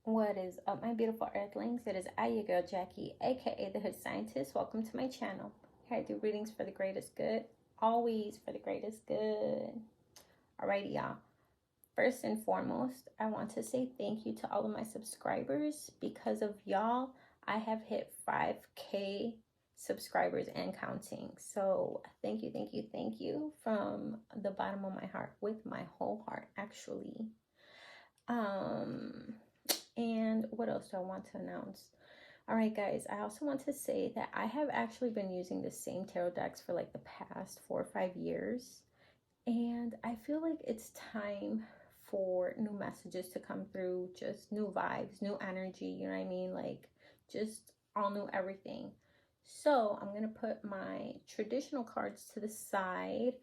What is up, my beautiful earthlings? It is I, your girl Jackie, aka the Hood Scientist. Welcome to my channel. Here I do readings for the greatest good, always for the greatest good. Alrighty, y'all. First and foremost, I want to say thank you to all of my subscribers. Because of y'all, I have hit 5K subscribers and counting. So thank you from the bottom of my heart, with my whole heart, actually. And what else do I want to announce? All right, guys, I also want to say that I have actually been using the same tarot decks for like the past 4 or 5 years. And I feel like it's time for new messages to come through, just new vibes, new energy, you know what I mean? Like just all new everything. So I'm going to put my traditional cards to the side,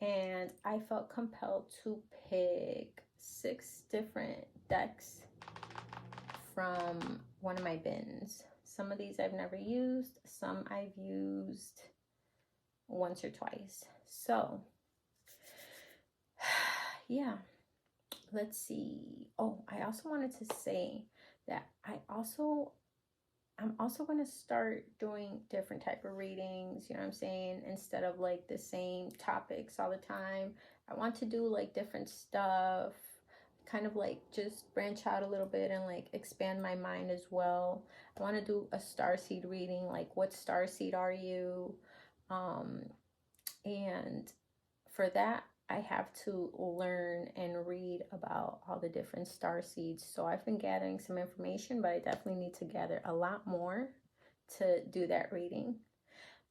and I felt compelled to pick 6 different decks from one of my bins. Some of these I've never used, some I've used once or twice. So yeah, let's see. Oh, I also wanted to say that I'm also going to start doing different type of readings, you know what I'm saying, instead of like the same topics all the time. I want to do like different stuff, kind of like just branch out a little bit and like expand my mind as well. I want to do a starseed reading, like what starseed are you? And for that, I have to learn and read about all the different star seeds. So I've been gathering some information, but I definitely need to gather a lot more to do that reading.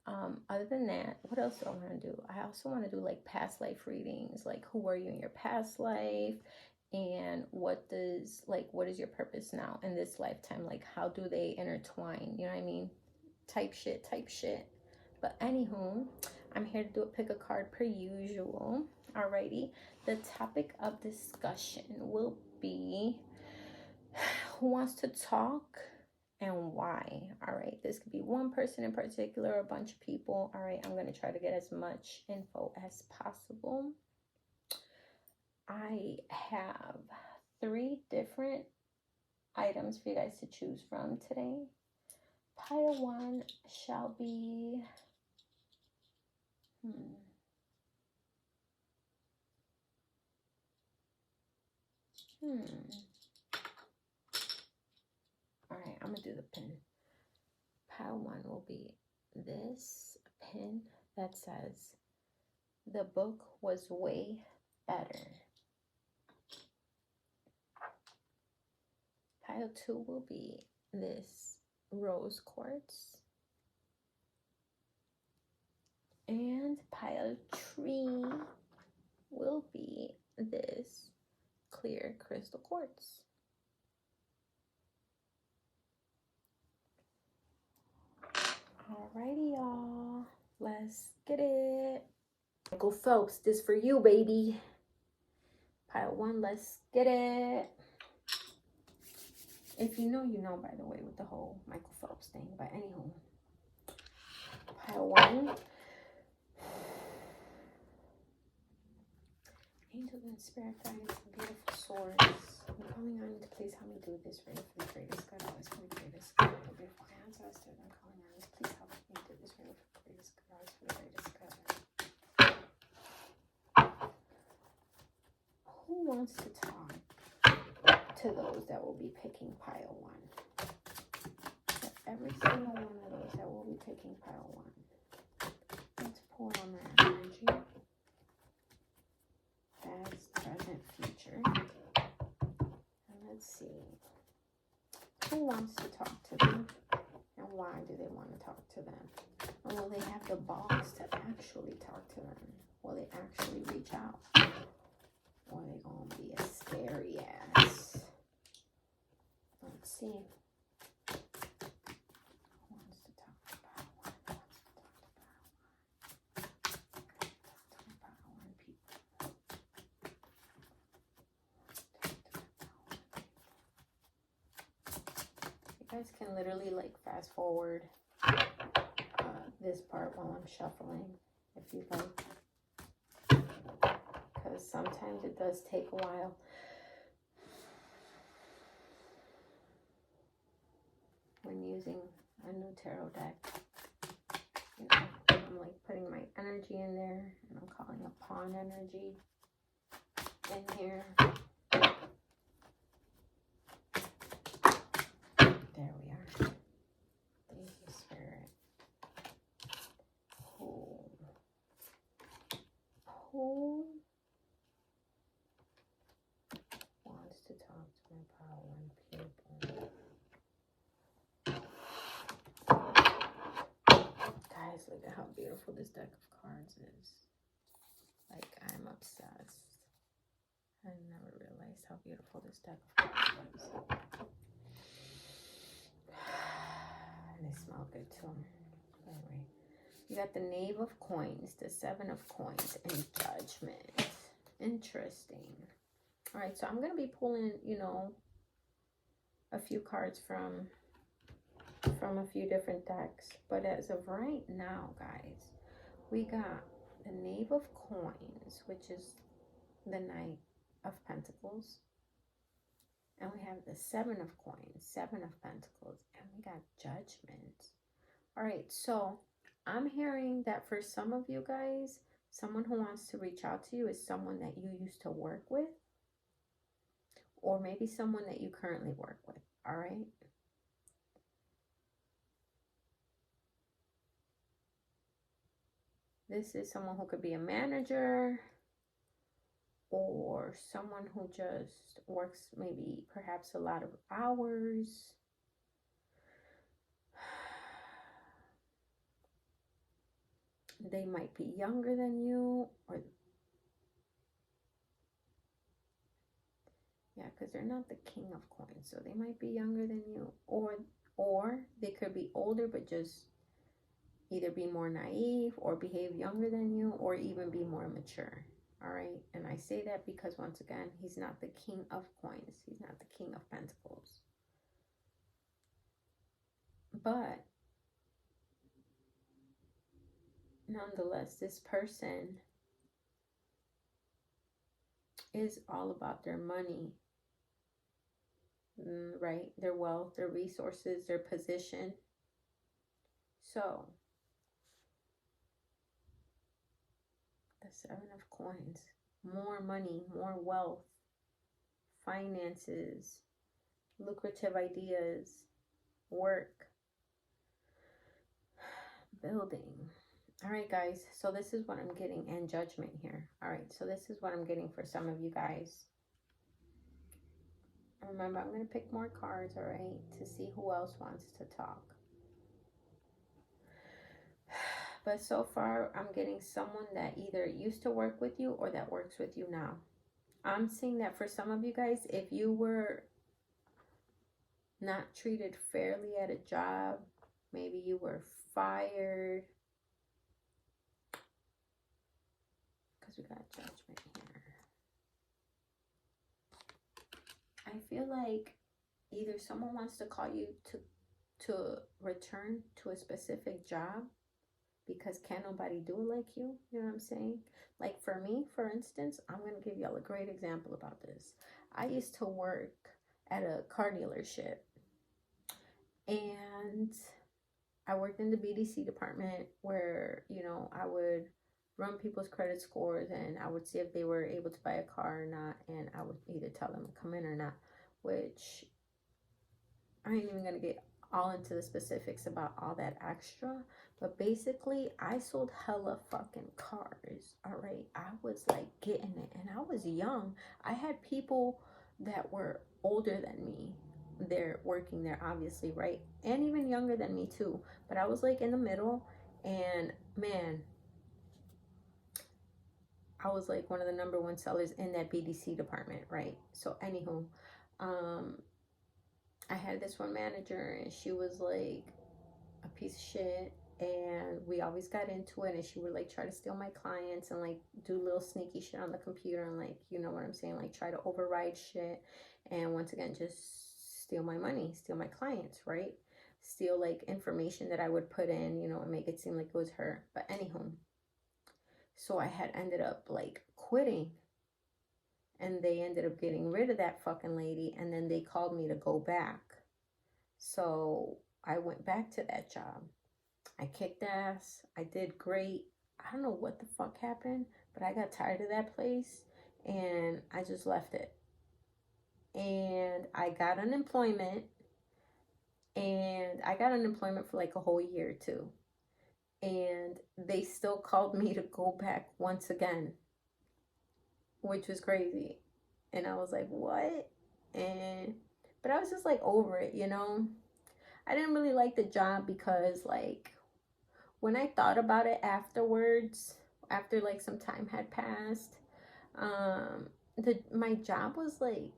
Other than that, what else do I want to do? I also want to do like past life readings, like who were you in your past life, and what is your purpose now in this lifetime? Like how do they intertwine? You know what I mean? Type shit. But anywho, I'm here to pick a card per usual. Alrighty, the topic of discussion will be who wants to talk and why. All right, this could be one person in particular or a bunch of people. All right, I'm going to try to get as much info as possible. I have 3 different items for you guys to choose from today. Pile 1 shall be All right, I'm gonna do the pin. Pile 1 will be this pin that says, "The book was way better." Pile 2 will be this rose quartz. And pile 3 will be this clear crystal quartz. Alrighty, y'all. Let's get it. Michael Phelps, this for you, baby. Pile 1, let's get it. If you know, you know, by the way, with the whole Michael Phelps thing. But anywho, pile 1. Angels and spirit guides and beautiful swords. I'm calling on you to please help me do this reading for the greatest good, always for the greatest good. The beautiful ancestors, I'm calling on you to please help me do this reading for the greatest good, always for the greatest good. Who wants to talk to those that will be picking pile 1? To every single one of those that will be picking pile 1. Let's pull on that energy. Past, present, future. And let's see. Who wants to talk to them? And why do they want to talk to them? And will they have the balls to actually talk to them? Will they actually reach out? Or are they going to be a scary ass? Let's see. Who wants to talk about one? You guys can literally like fast forward this part while I'm shuffling if you like, because sometimes it does take a while. using a new tarot deck. You know, I'm like putting my energy in there, and I'm calling a pawn energy in here. There we are. Thank you, Spirit. Who wants to talk to my power and people? Guys, look at how beautiful this deck of cards is. Like, I'm obsessed. I never realized how beautiful this deck of cards was. And they smell good too. Anyway, you got the Knave of Coins, the Seven of Coins, and Judgment. Interesting. All right, so I'm going to be pulling, you know, a few cards from a few different decks. But as of right now, guys, we got the Knave of Coins, which is the Knight of Pentacles. And we have the Seven of Coins, Seven of Pentacles, and we got Judgment. All right, so I'm hearing that for some of you guys, someone who wants to reach out to you is someone that you used to work with, or maybe someone that you currently work with, all right? This is someone who could be a manager, or someone who just works maybe perhaps a lot of hours. They might be younger than you, or yeah, because they're not the King of Coins, so they might be younger than you, or they could be older but just either be more naive or behave younger than you, or even be more mature. All right, and I say that because once again, he's not the King of Coins, he's not the King of Pentacles. But nonetheless, this person is all about their money, right? Their wealth, their resources, their position. So the Seven of Coins, more money, more wealth, finances, lucrative ideas, work, building. All right, guys, so this is what I'm getting, and Judgment here. All right, so this is what I'm getting for some of you guys. Remember, I'm going to pick more cards, all right, to see who else wants to talk. But so far, I'm getting someone that either used to work with you or that works with you now. I'm seeing that for some of you guys, if you were not treated fairly at a job, maybe you were fired, because we got Judgment here. I feel like either someone wants to call you to return to a specific job, because can't nobody do it like you. You know what I'm saying? Like for me, for instance, I'm going to give y'all a great example about this. I used to work at a car dealership, and I worked in the BDC department where, you know, I would run people's credit scores, and I would see if they were able to buy a car or not, and I would either tell them to come in or not, which I ain't even going to get all into the specifics about all that extra, but basically I sold hella fucking cars. All right, I was like getting it, and I was young. I had people that were older than me, they're working there, obviously, right? And even younger than me too, but I was like in the middle, and man, I was like one of the #1 sellers in that BDC department, right? So anywho, I had this one manager, and she was like a piece of shit, and we always got into it, and she would like try to steal my clients and like do little sneaky shit on the computer, and like, you know what I'm saying, like try to override shit, and once again just steal my money, steal my clients, right? Steal like information that I would put in, you know, and make it seem like it was her. But anywho, so I had ended up like quitting, and they ended up getting rid of that fucking lady, and then they called me to go back. So I went back to that job. I kicked ass. I did great. I don't know what the fuck happened, but I got tired of that place and I just left it. And I got unemployment, and I got unemployment for like a whole year too. And they still called me to go back once again, which was crazy. And I was like, what? And but I was just like over it, you know. I didn't really like the job because like when I thought about it afterwards, after like some time had passed, my job was like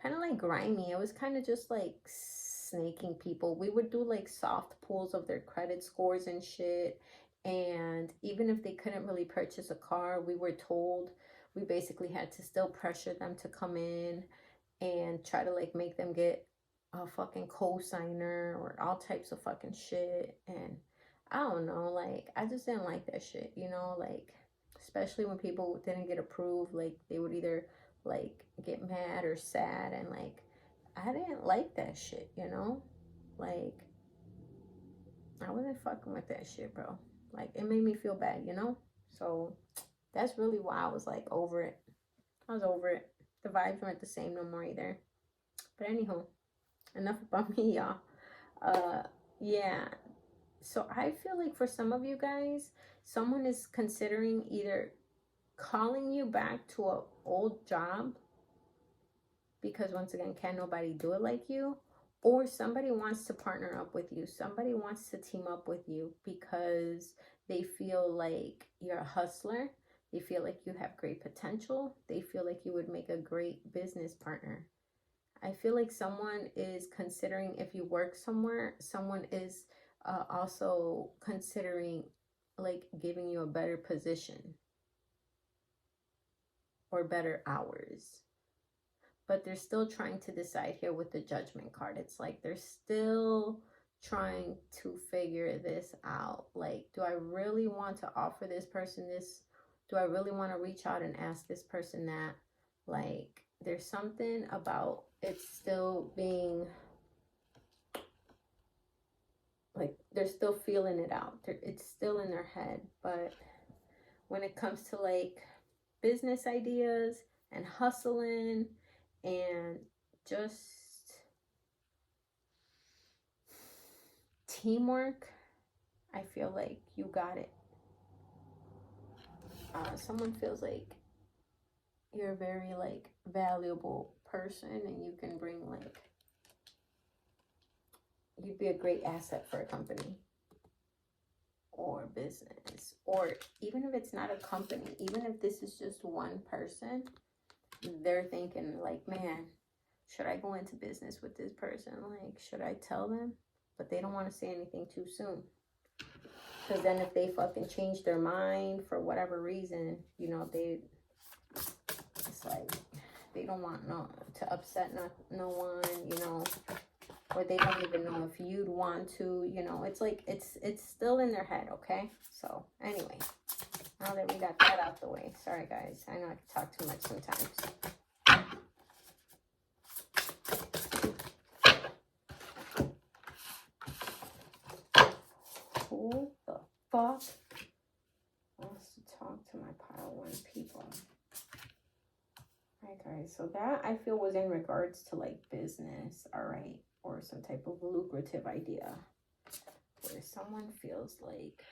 kind of like grimy. It was kind of just like snaking people. We would do like soft pulls of their credit scores and shit. And even if they couldn't really purchase a car, we were told we basically had to still pressure them to come in and try to like make them get a fucking co-signer or all types of fucking shit. And I don't know, like I just didn't like that shit, you know, like especially when people didn't get approved, like they would either like get mad or sad, and like I didn't like that shit, you know? Like I wasn't fucking with that shit, bro. Like it made me feel bad, you know? So that's really why I was like over it. I was over it. The vibes weren't the same no more either. But anywho, enough about me, y'all. Yeah. So I feel like for some of you guys, someone is considering either calling you back to an old job because once again, can't nobody do it like you, or somebody wants to partner up with you. Somebody wants to team up with you because they feel like you're a hustler. They feel like you have great potential. They feel like you would make a great business partner. I feel like someone is considering, if you work somewhere, someone is also considering like giving you a better position or better hours. But they're still trying to decide here with the judgment card. It's like they're still trying to figure this out. Like, do I really want to offer this person this? Do I really want to reach out and ask this person that? Like, there's something about it still being like they're still feeling it out. It's still in their head. But when it comes to like business ideas and hustling and just teamwork, I feel like you got it. Someone feels like you're a very like valuable person, and you can bring like, you'd be a great asset for a company or business, or even if it's not a company, even if this is just one person, they're thinking like, man, should I go into business with this person? Like, should I tell them? But they don't want to say anything too soon. Because then if they fucking change their mind for whatever reason, you know, it's like, they don't want to upset no one, you know, or they don't even know if you'd want to, you know, it's like, it's still in their head, okay? So, anyway, now that we got that out the way, sorry guys, I know I can talk too much sometimes. Who the fuck wants to talk to my pile one people? Alright guys, so that I feel was in regards to like business, alright, or some type of lucrative idea where someone feels like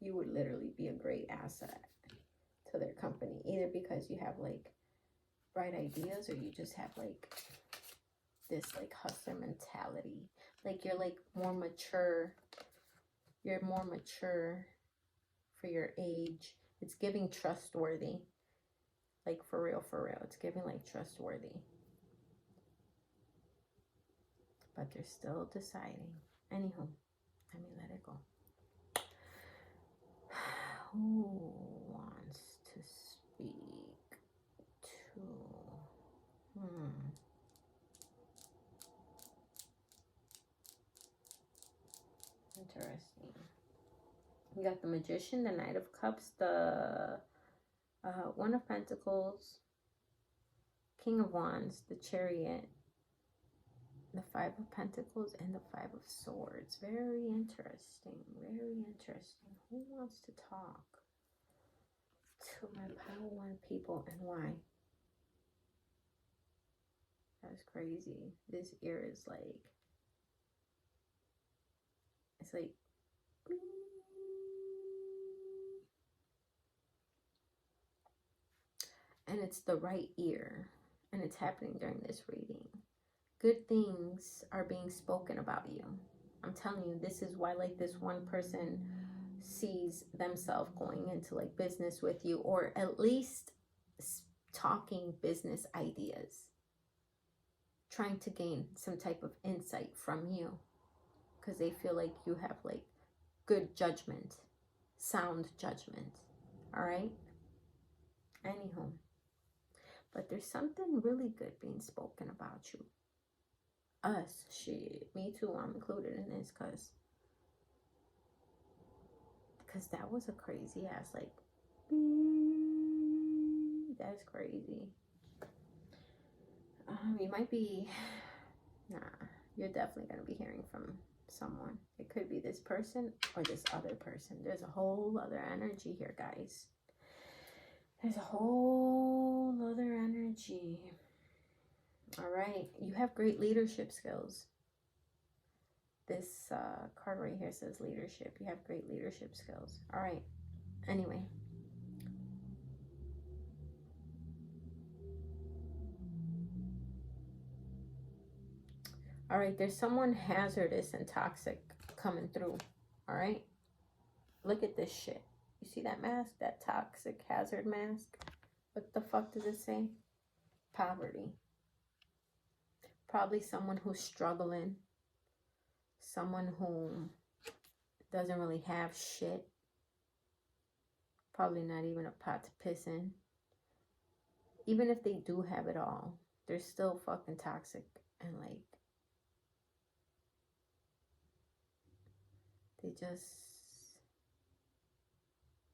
you would literally be a great asset to their company, either because you have like bright ideas or you just have like this like hustler mentality, like you're like more mature. You're more mature for your age. It's giving trustworthy. Like for real. It's giving like trustworthy. But they're still deciding. Anywho, let me let it go. Who wants to speak to? Interesting. You got the Magician, the Knight of Cups, the One of Pentacles, King of Wands, the Chariot, The Five of Pentacles and the Five of Swords. Very interesting. Very interesting. Who wants to talk to my Power One people and why? That's crazy. This ear is like, it's like, and it's the right ear, and it's happening during this reading. Good things are being spoken about you. I'm telling you, this is why like this one person sees themselves going into like business with you, or at least talking business ideas, trying to gain some type of insight from you, because they feel like you have like good judgment, sound judgment. All right. Anywho, but there's something really good being spoken about you. Us, shit, me too, I'm included in this, because that was a crazy ass, like, that's crazy. You might be, nah, you're definitely going to be hearing from someone. It could be this person or this other person. There's a whole other energy here, guys. There's a whole other energy. All right, you have great leadership skills. This card right here says leadership. You have great leadership skills. All right, anyway. All right, there's someone hazardous and toxic coming through. All right, look at this shit. You see that mask? That toxic hazard mask? What the fuck does it say? Poverty. Probably someone who's struggling. Someone who doesn't really have shit. Probably not even a pot to piss in. Even if they do have it all, they're still fucking toxic and like, they just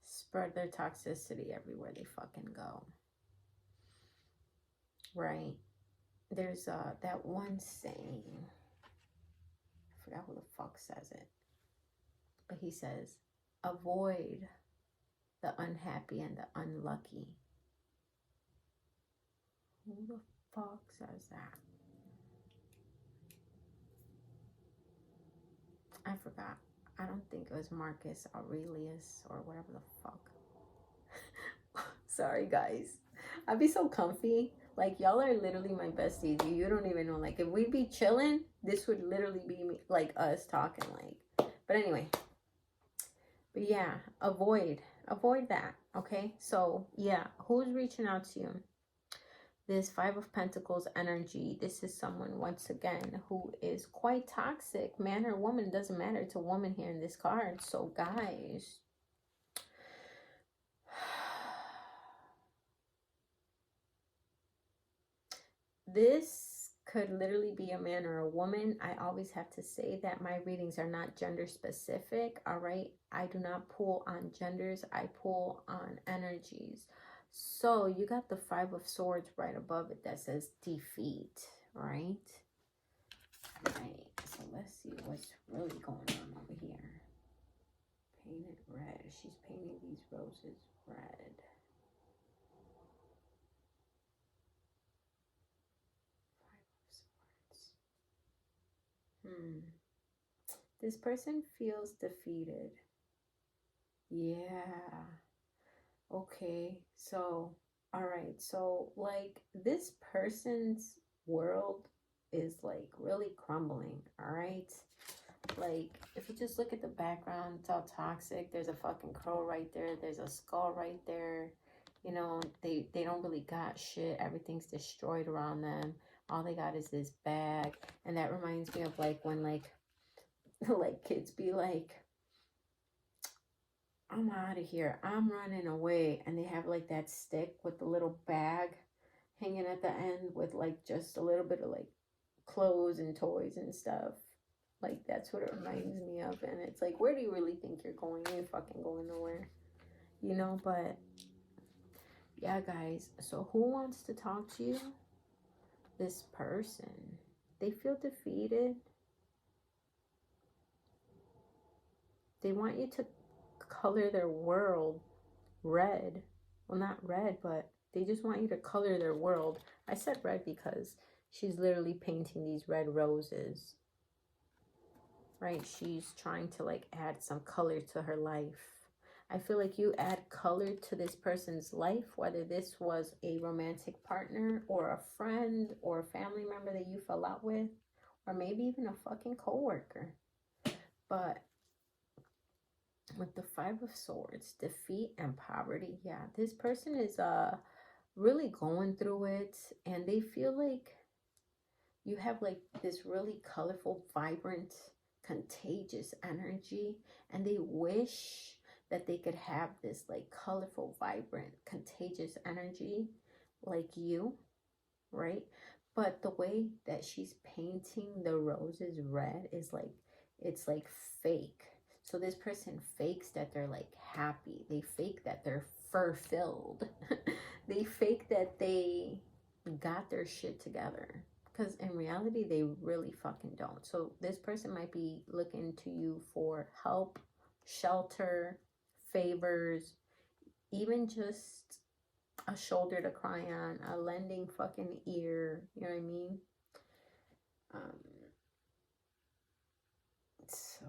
spread their toxicity everywhere they fucking go. Right? There's that one saying, I forgot who the fuck says it, but he says, avoid the unhappy and the unlucky. Who the fuck says that? I forgot. I don't think it was Marcus Aurelius or whatever the fuck. Sorry, guys. I'd be so comfy. Like, y'all are literally my besties. You don't even know. Like, if we'd be chilling, this would literally be me, like us talking. Like, but anyway. But yeah, avoid that. Okay. So yeah, who's reaching out to you? This Five of Pentacles energy. This is someone, once again, who is quite toxic. Man or woman, doesn't matter. It's a woman here in this card. So guys, this could literally be a man or a woman. I always have to say that my readings are not gender specific. All right. I do not pull on genders. I pull on energies. So you got the Five of Swords right above it that says defeat, right? Right. So let's see what's really going on over here. Paint it red. She's painting these roses red. Five of Swords. This person feels defeated. Yeah. Okay. So, all right. So, like, this person's world is like really crumbling. All right. Like, if you just look at the background, it's all toxic. There's a fucking crow right there. There's a skull right there. You know, they don't really got shit. Everything's destroyed around them. All they got is this bag. And that reminds me of like when like kids be like, I'm out of here, I'm running away, and they have like that stick with the little bag hanging at the end with like just a little bit of like clothes and toys and stuff. Like, that's what it reminds me of. And it's like, where do you really think you're going? You ain't fucking going nowhere, you know. But yeah, guys, so who wants to talk to you? This person. They feel defeated. They want you to color their world red. Well, not red, but they just want you to color their world. I said red because she's literally painting these red roses, right? She's trying to like add some color to her life. I feel like you add color to this person's life, whether this was a romantic partner or a friend or a family member that you fell out with, or maybe even a fucking coworker. But with the Five of Swords, defeat and poverty, yeah, this person is really going through it, and they feel like you have like this really colorful, vibrant, contagious energy, and they wish that they could have this like colorful, vibrant, contagious energy like you, right? But the way that she's painting the roses red is like, it's like fake. So this person fakes that they're like happy. They fake that they're fulfilled. They fake that they got their shit together. Because in reality, they really fucking don't. So this person might be looking to you for help, shelter, favors, even just a shoulder to cry on, a lending fucking ear. You know what I mean? So,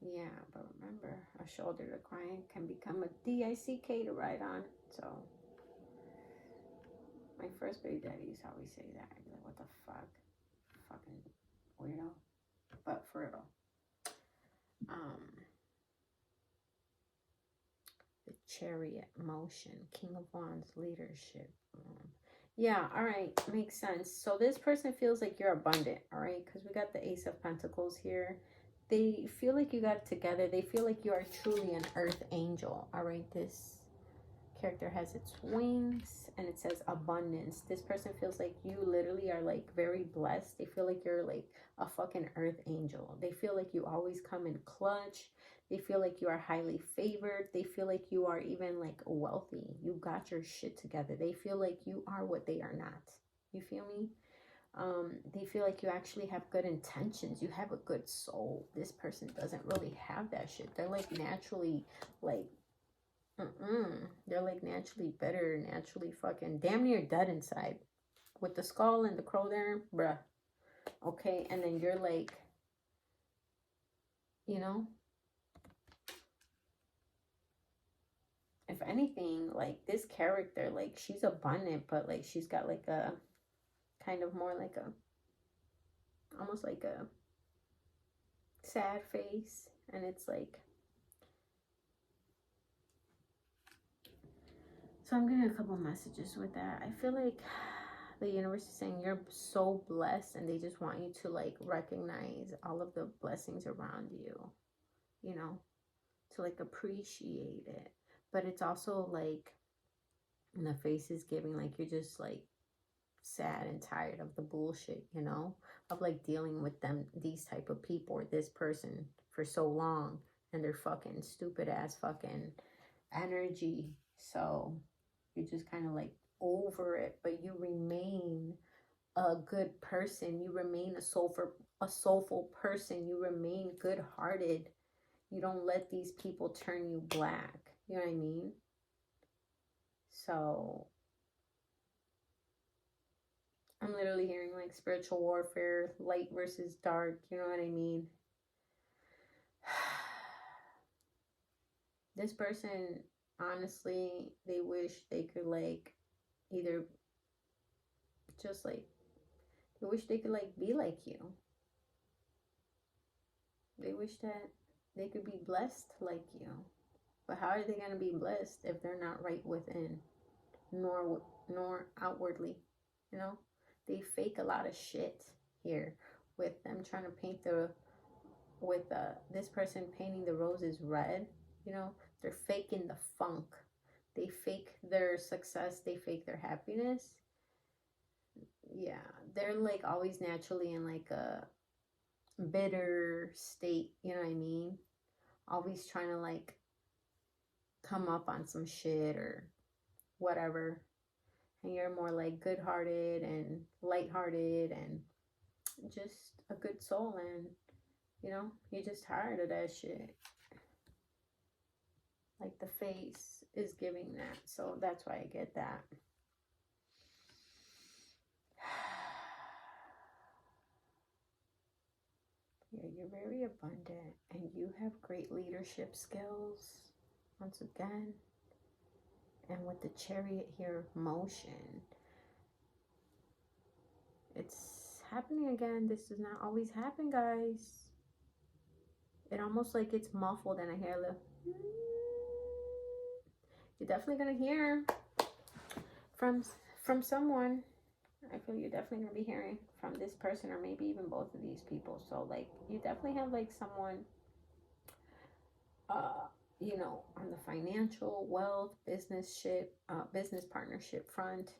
yeah, but remember, a shoulder to cry on can become a DICK to ride on. So, my first baby daddies always say that. I'd be like, what the fuck? Fucking weirdo. But for real. The Chariot motion, King of Wands leadership. Yeah, all right, makes sense. So this person feels like you're abundant, all right? Because we got the Ace of Pentacles here. They feel like you got it together. They feel like you are truly an earth angel, all right? This character has its wings and it says abundance. This person feels like you literally are like very blessed. They feel like you're like a fucking earth angel. They feel like you always come in clutch. They feel like you are highly favored. They feel like you are even like wealthy. You got your shit together. They feel like you are what they are not. You feel me? They feel like you actually have good intentions. You have a good soul. This person doesn't really have that shit. They're like naturally like they're like naturally bitter, naturally fucking damn near dead inside. With the skull and the crow there, bruh. Okay, and then you're like, you know, if anything, like this character, like she's abundant, but like she's got like a kind of more like a, almost like a sad face. And it's like, so I'm getting a couple messages with that. I feel like the universe is saying you're so blessed and they just want you to like recognize all of the blessings around you, you know, to like appreciate it. But it's also like, and the face is giving like you're just like sad and tired of the bullshit, you know, of like dealing with them, these type of people or this person for so long and their fucking stupid ass fucking energy. So you're just kind of like over it, but you remain a good person. You remain a soulful person. You remain good-hearted. You don't let these people turn you black. You know what I mean? So I'm literally hearing like spiritual warfare, light versus dark. You know what I mean? This person, honestly, they wish they could like either just like, they wish they could like be like you. They wish that they could be blessed like you. But how are they going to be blessed if they're not right within, nor outwardly? You know, they fake a lot of shit here with them trying to paint this person painting the roses red. You know, they're faking the funk. They fake their success. They fake their happiness. Yeah, they're like always naturally in like a bitter state. You know what I mean? Always trying to like come up on some shit or whatever, and you're more like good-hearted and light-hearted and just a good soul, and you know, you're just tired of that shit. Like the face is giving that, so that's why I get that. Yeah, you're very abundant and you have great leadership skills once again. And with the Chariot here, motion, it's happening again. This does not always happen, guys. It almost like it's muffled, and I hear the. You're definitely gonna hear from someone. I feel you're definitely gonna be hearing from this person, or maybe even both of these people. So like, you definitely have like someone, you know, on the financial, wealth, business partnership front.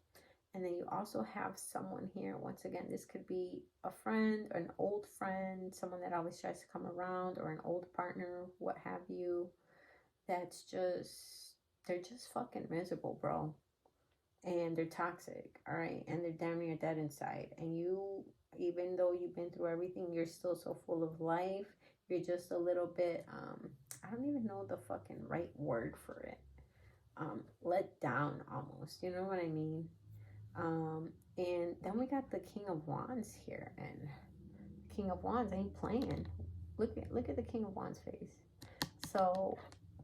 And then you also have someone here. Once again, this could be a friend, or an old friend, someone that always tries to come around, or an old partner, what have you. That's just, they're just fucking miserable, bro. And they're toxic, all right? And they're damn near dead inside. And you, even though you've been through everything, you're still so full of life. You're just a little bit, I don't even know the fucking right word for it. Let down almost, you know what I mean? And then we got the King of Wands here, and King of Wands ain't playing. Look at the King of Wands face. So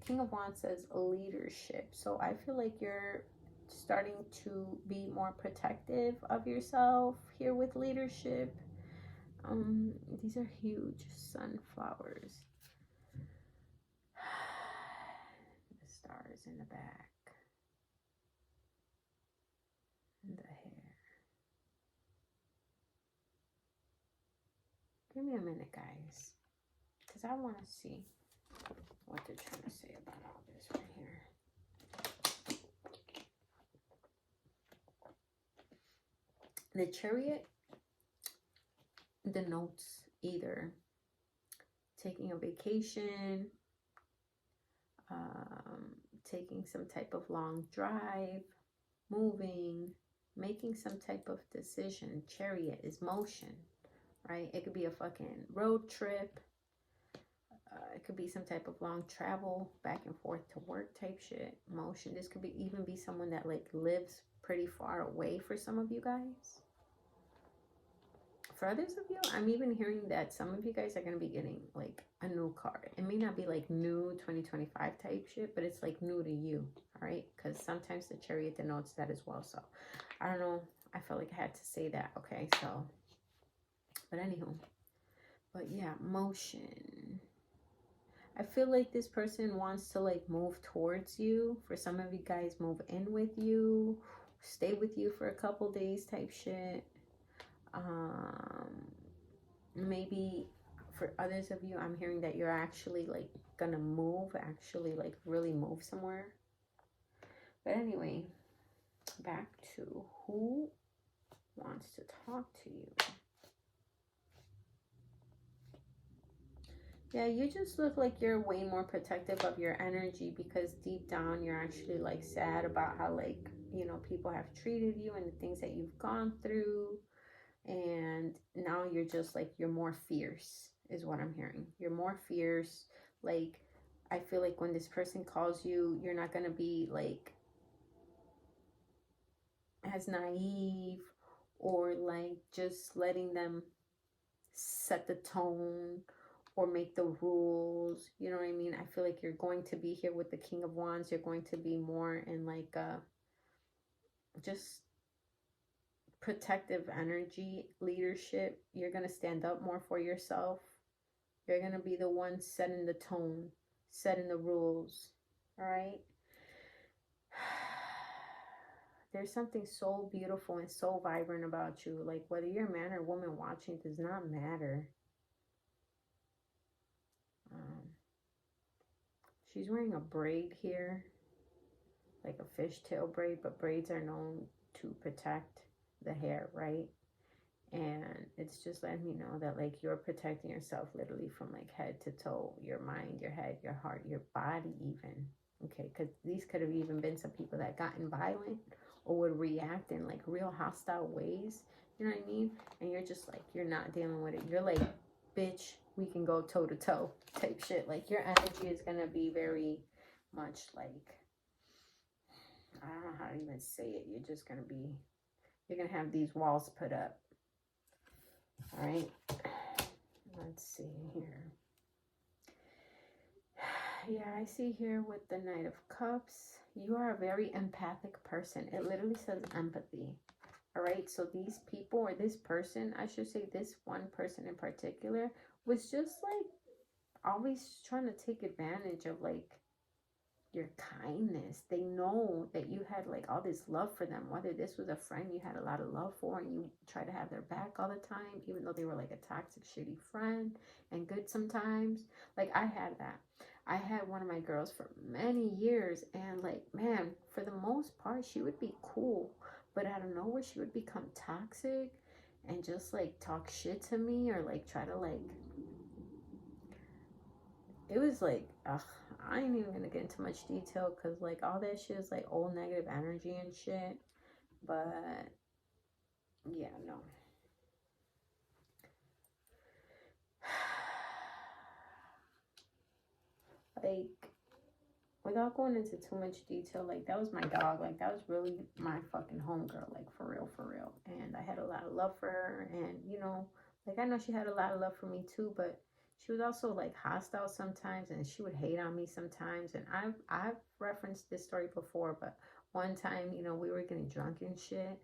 King of Wands says leadership. So I feel like you're starting to be more protective of yourself here with leadership. These are huge sunflowers. The stars in the back. And the hair. Give me a minute, guys, because I want to see what they're trying to say about all this right here. The Chariot denotes either taking a vacation, taking some type of long drive, moving, making some type of decision. Chariot is motion, right? It could be a fucking road trip. It could be some type of long travel back and forth to work type shit. Motion. This could be even be someone that like lives pretty far away for some of you guys. For others of you, I'm even hearing that some of you guys are going to be getting like a new car. It may not be like new 2025 type shit, but it's like new to you, all right? Because sometimes the Chariot denotes that as well. So I don't know. I felt like I had to say that. Okay, so, but anywho, but yeah, motion. I feel like this person wants to like move towards you. For some of you guys, move in with you, stay with you for a couple days type shit. Maybe for others of you, I'm hearing that you're actually like gonna move, actually like really move somewhere. But anyway, back to who wants to talk to you. Yeah, you just look like you're way more protective of your energy, because deep down you're actually like sad about how like, you know, people have treated you and the things that you've gone through. And now you're just like, you're more fierce is what I'm hearing. You're more fierce. Like, I feel like when this person calls you, you're not going to be like as naive, or like just letting them set the tone or make the rules. You know what I mean? I feel like you're going to be here with the King of Wands. You're going to be more in like just protective energy, leadership. You're going to stand up more for yourself. You're going to be the one setting the tone, setting the rules. All right? There's something so beautiful and so vibrant about you. Like, whether you're a man or woman watching, does not matter. She's wearing a braid here, like a fishtail braid, but braids are known to protect the hair, right? And it's just letting me know that like you're protecting yourself literally from like head to toe, your mind, your head, your heart, your body even. Okay, because these could have even been some people that gotten violent or would react in like real hostile ways You know what I mean? And you're just like, you're not dealing with it. You're like, bitch, we can go toe to toe type shit. Like, your energy is going to be very much like, I don't know how to even say it. You're just going to be, you're going to have these walls put up. All right. Let's see here. Yeah, I see here with the Knight of Cups, you are a very empathic person. It literally says empathy. All right, so these people, or this person, I should say this one person in particular, was just like always trying to take advantage of like your kindness. They know that you had like all this love for them, whether this was a friend you had a lot of love for and you try to have their back all the time, even though they were like a toxic, shitty friend and good sometimes. Like, I had that. I had one of my girls for many years, and like, man, for the most part, she would be cool, but out of nowhere, she would become toxic and just like talk shit to me, or like try to like, it was like, ugh, I ain't even gonna get into much detail because like all that shit is like old negative energy and shit. But yeah, no. Like, without going into too much detail, like, that was my dog. Like, that was really my fucking homegirl, like, for real, for real. And I had a lot of love for her. And, you know, like, I know she had a lot of love for me too, but she was also like hostile sometimes, and she would hate on me sometimes. And I've referenced this story before, but one time, you know, we were getting drunk and shit.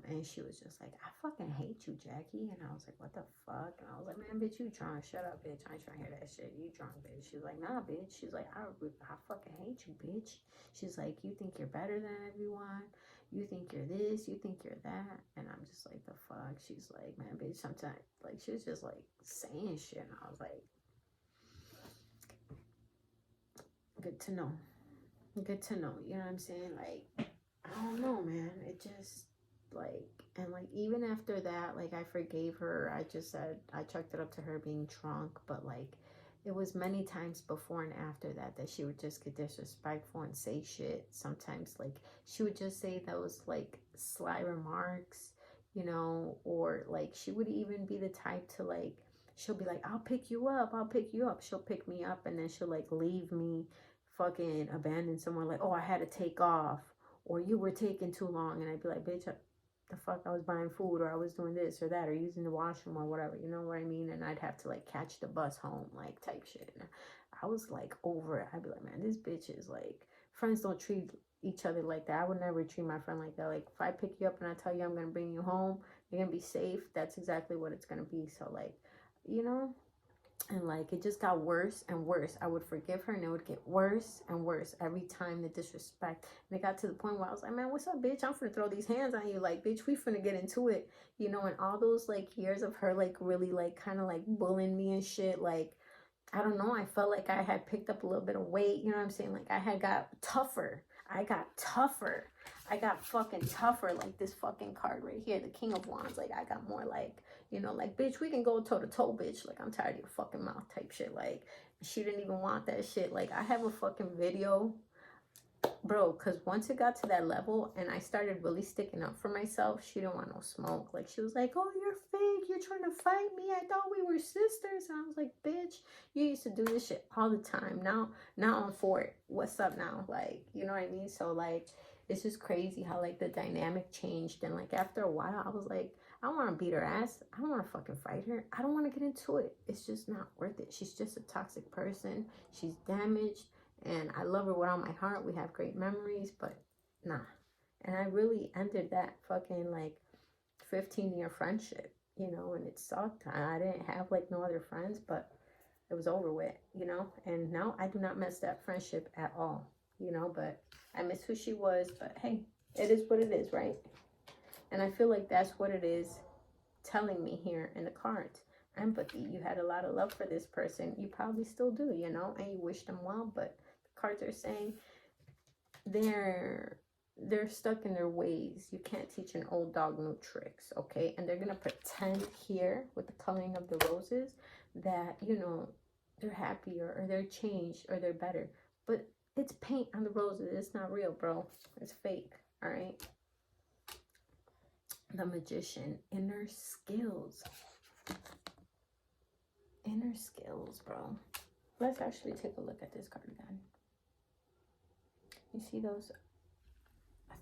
And she was just like, I fucking hate you, Jackie. And I was like, what the fuck? And I was like, man, bitch, you drunk. Shut up, bitch. I ain't trying to hear that shit. You drunk, bitch. She's like, nah, bitch. She's like, I fucking hate you, bitch. She's like, you think you're better than everyone. You think you're this. You think you're that. And I'm just like, the fuck? She's like, man, bitch, sometimes, like, she was just like saying shit. And I was like, good to know. Good to know. You know what I'm saying? Like, I don't know, man. It just, like, and like, even after that, like, I forgave her. I just said, I chucked it up to her being drunk, but like, it was many times before and after that that she would just get disrespectful and say shit. Sometimes, like, she would just say those like sly remarks, you know, or like, she would even be the type to like, she'll be like, I'll pick you up, I'll pick you up. She'll pick me up, and then she'll like leave me fucking abandoned somewhere, like, oh, I had to take off, or you were taking too long. And I'd be like, bitch, the fuck, I was buying food, or I was doing this or that, or using the washroom or whatever, you know what I mean? And I'd have to like catch the bus home, like, type shit. And I was like over it. I'd be like, man, this bitch is like, friends don't treat each other like that. I would never treat my friend like that. Like, if I pick you up and I tell you I'm gonna bring you home, you're gonna be safe, that's exactly what it's gonna be. So like, you know, and like, it just got worse and worse. I would forgive her, and it would get worse and worse every time, the disrespect. And it got to the point where I was like, man, what's up, bitch? I'm finna throw these hands on you. Like, bitch, we finna get into it. You know, and all those like years of her like really like kind of like bullying me and shit, like, I don't know, I felt like I had picked up a little bit of weight, you know what I'm saying? Like, I had got tougher. I got tougher. I got fucking tougher, like this fucking card right here, the King of Wands. Like, I got more like, you know, like, bitch, we can go toe to toe, bitch. Like, I'm tired of your fucking mouth type shit. Like, she didn't even want that shit. Like, I have a fucking video, bro, because once it got to that level and I started really sticking up for myself, she didn't want no smoke. Like, she was like, oh, you're fake, you're trying to fight me, I thought we were sisters. And I was like, bitch, you used to do this shit all the time. Now I'm for it. What's up now? Like, you know what I mean? So like, it's just crazy how like the dynamic changed. And like, after a while, I was like, I don't want to beat her ass. I don't want to fucking fight her. I don't want to get into it. It's just not worth it. She's just a toxic person. She's damaged. And I love her with all my heart. We have great memories, but nah. And I really ended that fucking like 15-year friendship, you know, and it sucked. I didn't have like no other friends, but it was over with, you know. And now I do not miss that friendship at all, you know, but I miss who she was. But hey, it is what it is, right? And I feel like that's what it is telling me here in the cards. Empathy. You had a lot of love for this person. You probably still do, you know, and you wish them well, but the cards are saying they're stuck in their ways. You can't teach an old dog new tricks, okay? And they're gonna pretend here with the coloring of the roses that, you know, they're happier or they're changed or they're better. But it's paint on the roses. It's not real, bro. It's fake, all right? The Magician, inner skills. Inner skills, bro. Let's actually take a look at this card again. You see those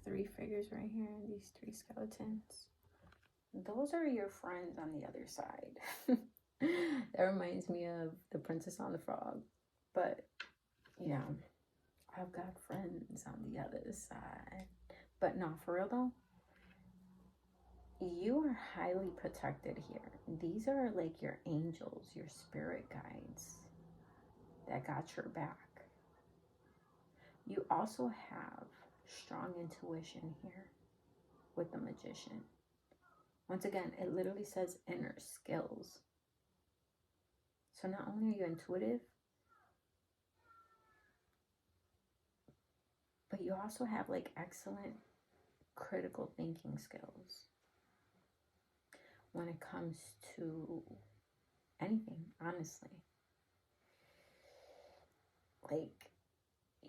3 figures right here, these 3 skeletons? Those are your friends on the other side. That reminds me of The Princess on the Frog. But yeah, I've got friends on the other side. But no, for real though, you are highly protected here. These are like your angels, your spirit guides that got your back. You also have strong intuition here with the Magician. Once again, it literally says inner skills. So not only are you intuitive, but you also have like excellent critical thinking skills when it comes to anything, honestly. Like,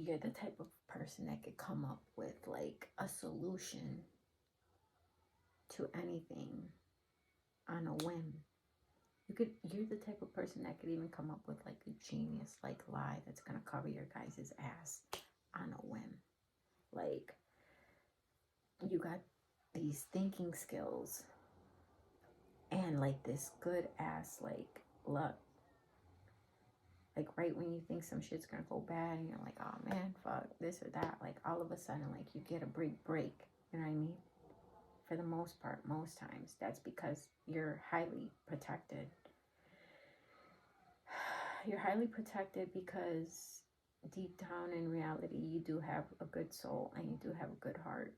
you're the type of person that could come up with like a solution to anything on a whim. You're the type of person that could even come up with like a genius like lie that's gonna cover your guys' ass on a whim. Like, you got these thinking skills and like this good ass like luck. Like right when you think some shit's gonna go bad and you're like, oh man, fuck this or that, like all of a sudden like you get a big break. You know what I mean? For the most part, most times, that's because you're highly protected. You're highly protected because deep down in reality, you do have a good soul and you do have a good heart.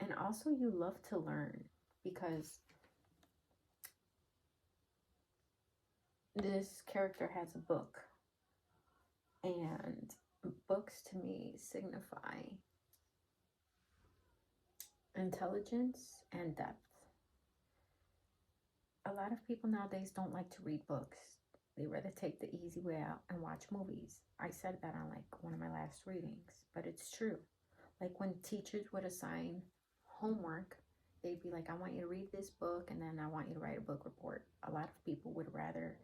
And also you love to learn, because this character has a book. And books to me signify intelligence and depth. A lot of people nowadays don't like to read books. They rather take the easy way out and watch movies. I said that on like one of my last readings, but it's true. Like when teachers would assign homework, they'd be like, I want you to read this book and then I want you to write a book report. A lot of people would rather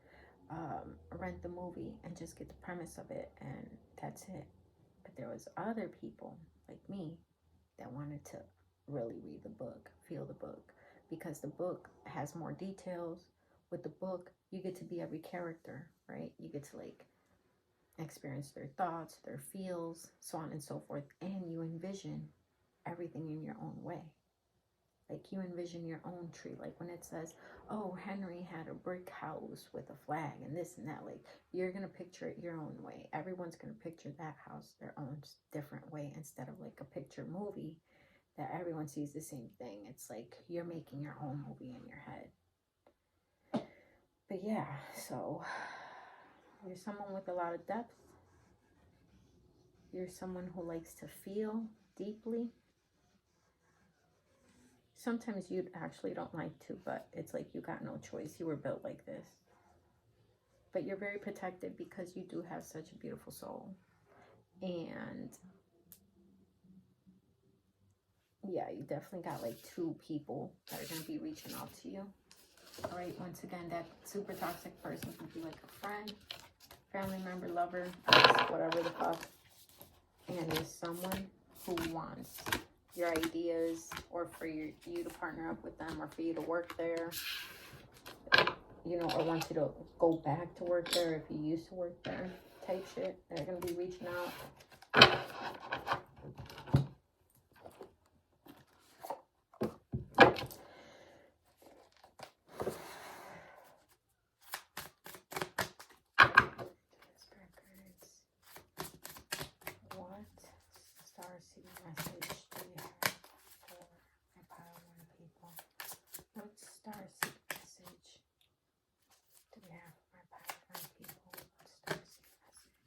rent the movie and just get the premise of it and that's it. But there was other people like me that wanted to really read the book, feel the book, because the book has more details. With the book, you get to be every character, right? You get to like experience their thoughts, their feels, so on and so forth, and you envision everything in your own way. Like you envision your own tree. Like when it says, oh, Henry had a brick house with a flag and this and that, like you're going to picture it your own way. Everyone's going to picture that house their own different way, instead of like a picture movie that everyone sees the same thing. It's like you're making your own movie in your head. But yeah, so you're someone with a lot of depth. You're someone who likes to feel deeply. Sometimes you actually don't like to, but it's like you got no choice. You were built like this. But you're very protected because you do have such a beautiful soul. And yeah, you definitely got like 2 people that are going to be reaching out to you. All right, once again, that super toxic person could be like a friend, family member, lover, whatever the fuck. And there's someone who wants your ideas, or for you to partner up with them, or for you to work there, you know, or wants you to go back to work there if you used to work there, type shit. They're going to be reaching out. What starseed message do we have for my pile one people? What starseed message do we have for my pile one people? What starseed message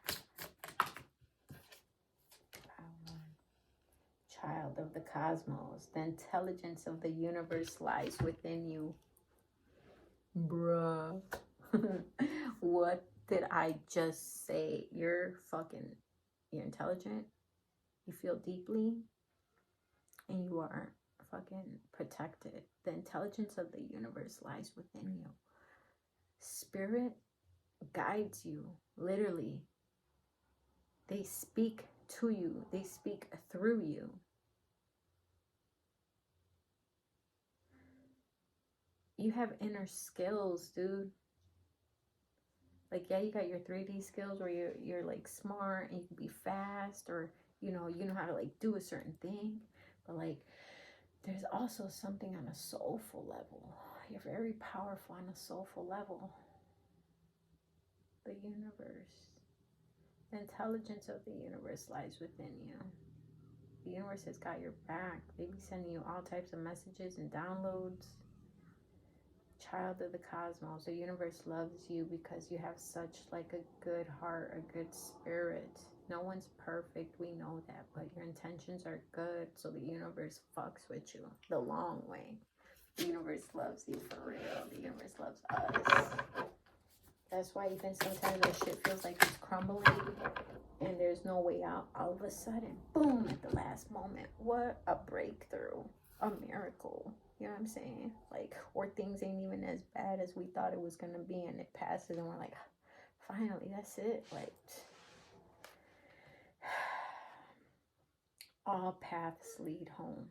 do we have for pile one? Child of the cosmos, the intelligence of the universe lies within you. Bruh. What did I just say? You're intelligent, you feel deeply, and you are fucking protected. The intelligence of the universe lies within you. Spirit guides you, literally. They speak to you. They speak through you. You have inner skills, dude. Like, yeah, you got your 3D skills where you're like smart and you can be fast, or you know how to like do a certain thing. But like, there's also something on a soulful level. You're very powerful on a soulful level. The universe. The intelligence of the universe lies within you. The universe has got your back. They be sending you all types of messages and downloads. Child of the cosmos. The universe loves you because you have such like a good heart, a good spirit. No one's perfect, we know that, but your intentions are good, so the universe fucks with you the long way. The universe loves you for real. The universe loves us. That's why even sometimes that shit feels like it's crumbling and there's no way out. All of a sudden, boom, at the last moment. What a breakthrough. A miracle. You know what I'm saying? Like, or things ain't even as bad as we thought it was going to be, and it passes and we're like, finally, that's it. Like, all paths lead home.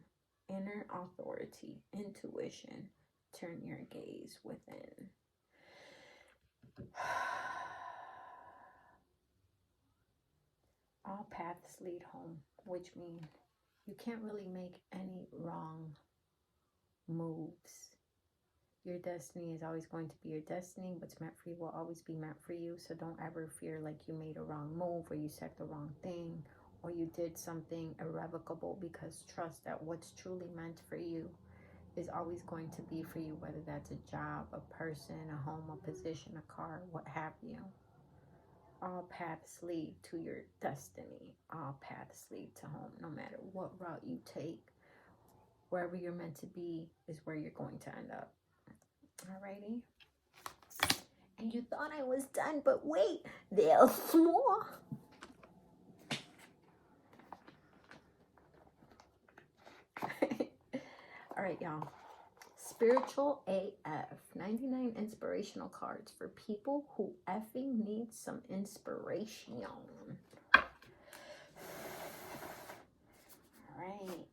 Inner authority, intuition. Turn your gaze within. All paths lead home, which means you can't really make any wrong moves. Your destiny is always going to be your destiny. What's meant for you will always be meant for you. So don't ever fear like you made a wrong move, or you said the wrong thing, or you did something irrevocable, because trust that what's truly meant for you is always going to be for you, whether that's a job, a person, a home, a position, a car, what have you. All paths lead to your destiny. All paths lead to home. No matter what route you take, wherever you're meant to be is where you're going to end up. Alrighty. And you thought I was done, but wait, there's more. Alright, y'all. Spiritual AF. 99 inspirational cards for people who effing need some inspiration. Alright.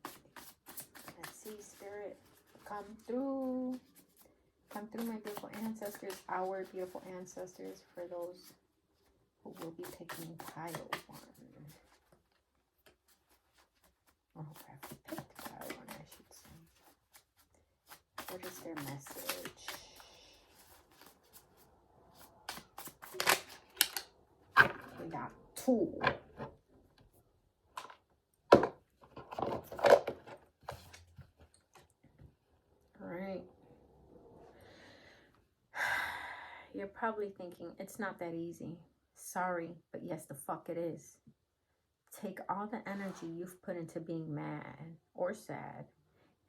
Let's see, Spirit. Come through. Come through, my beautiful ancestors. Our beautiful ancestors, for those who will be picking pile 1. Or who have picked pile 1, I should say. What is their message? We got 2. Alright. You're probably thinking, it's not that easy. Sorry, but yes, the fuck it is. Take all the energy you've put into being mad or sad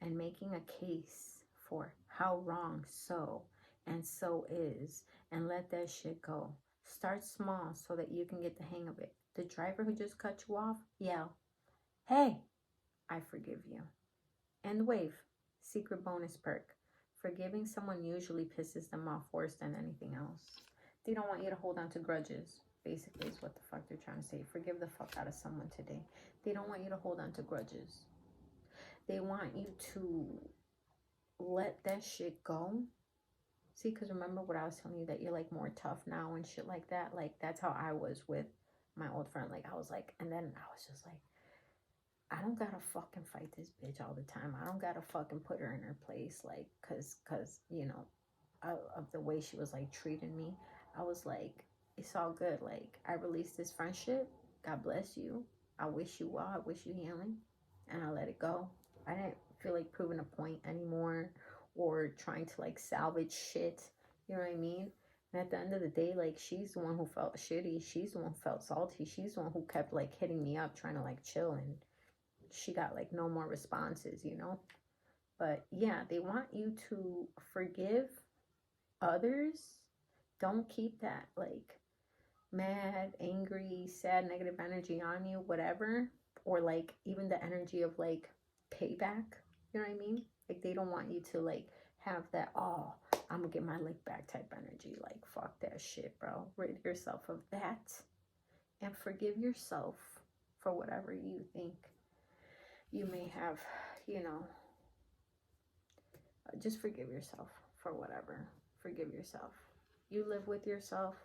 and making a case for how wrong so and so is, and let that shit go. Start small so that you can get the hang of it. The driver who just cut you off, yell, "Hey, I forgive you." And wave. Secret bonus perk. Forgiving someone usually pisses them off worse than anything else. They don't want you to hold on to grudges. Basically is what the fuck they're trying to say. Forgive the fuck out of someone today. They don't want you to hold on to grudges. They want you to let that shit go. See, because remember what I was telling you, that you're like more tough now and shit like that. Like, that's how I was with my old friend. Like, I was like, and then I was just like, I don't gotta fucking fight this bitch all the time. I don't gotta fucking put her in her place, like, cause you know, of the way she was like treating me. I was like, it's all good. Like, I released this friendship. God bless you. I wish you well. I wish you healing, and I let it go. I didn't feel like proving a point anymore, or trying to like salvage shit. You know what I mean? And at the end of the day, like, she's the one who felt shitty. She's the one who felt salty. She's the one who kept like hitting me up, trying to like chill, and she got like no more responses, you know. But yeah, they want you to forgive others. Don't keep that like mad, angry, sad, negative energy on you, whatever. Or like even the energy of like payback. You know what I mean? Like, they don't want you to, like, have that, oh, I'm gonna get my lick back type energy. Like, fuck that shit, bro. Rid yourself of that and forgive yourself for whatever you think you may have, you know. Just forgive yourself for whatever. Forgive yourself. You live with yourself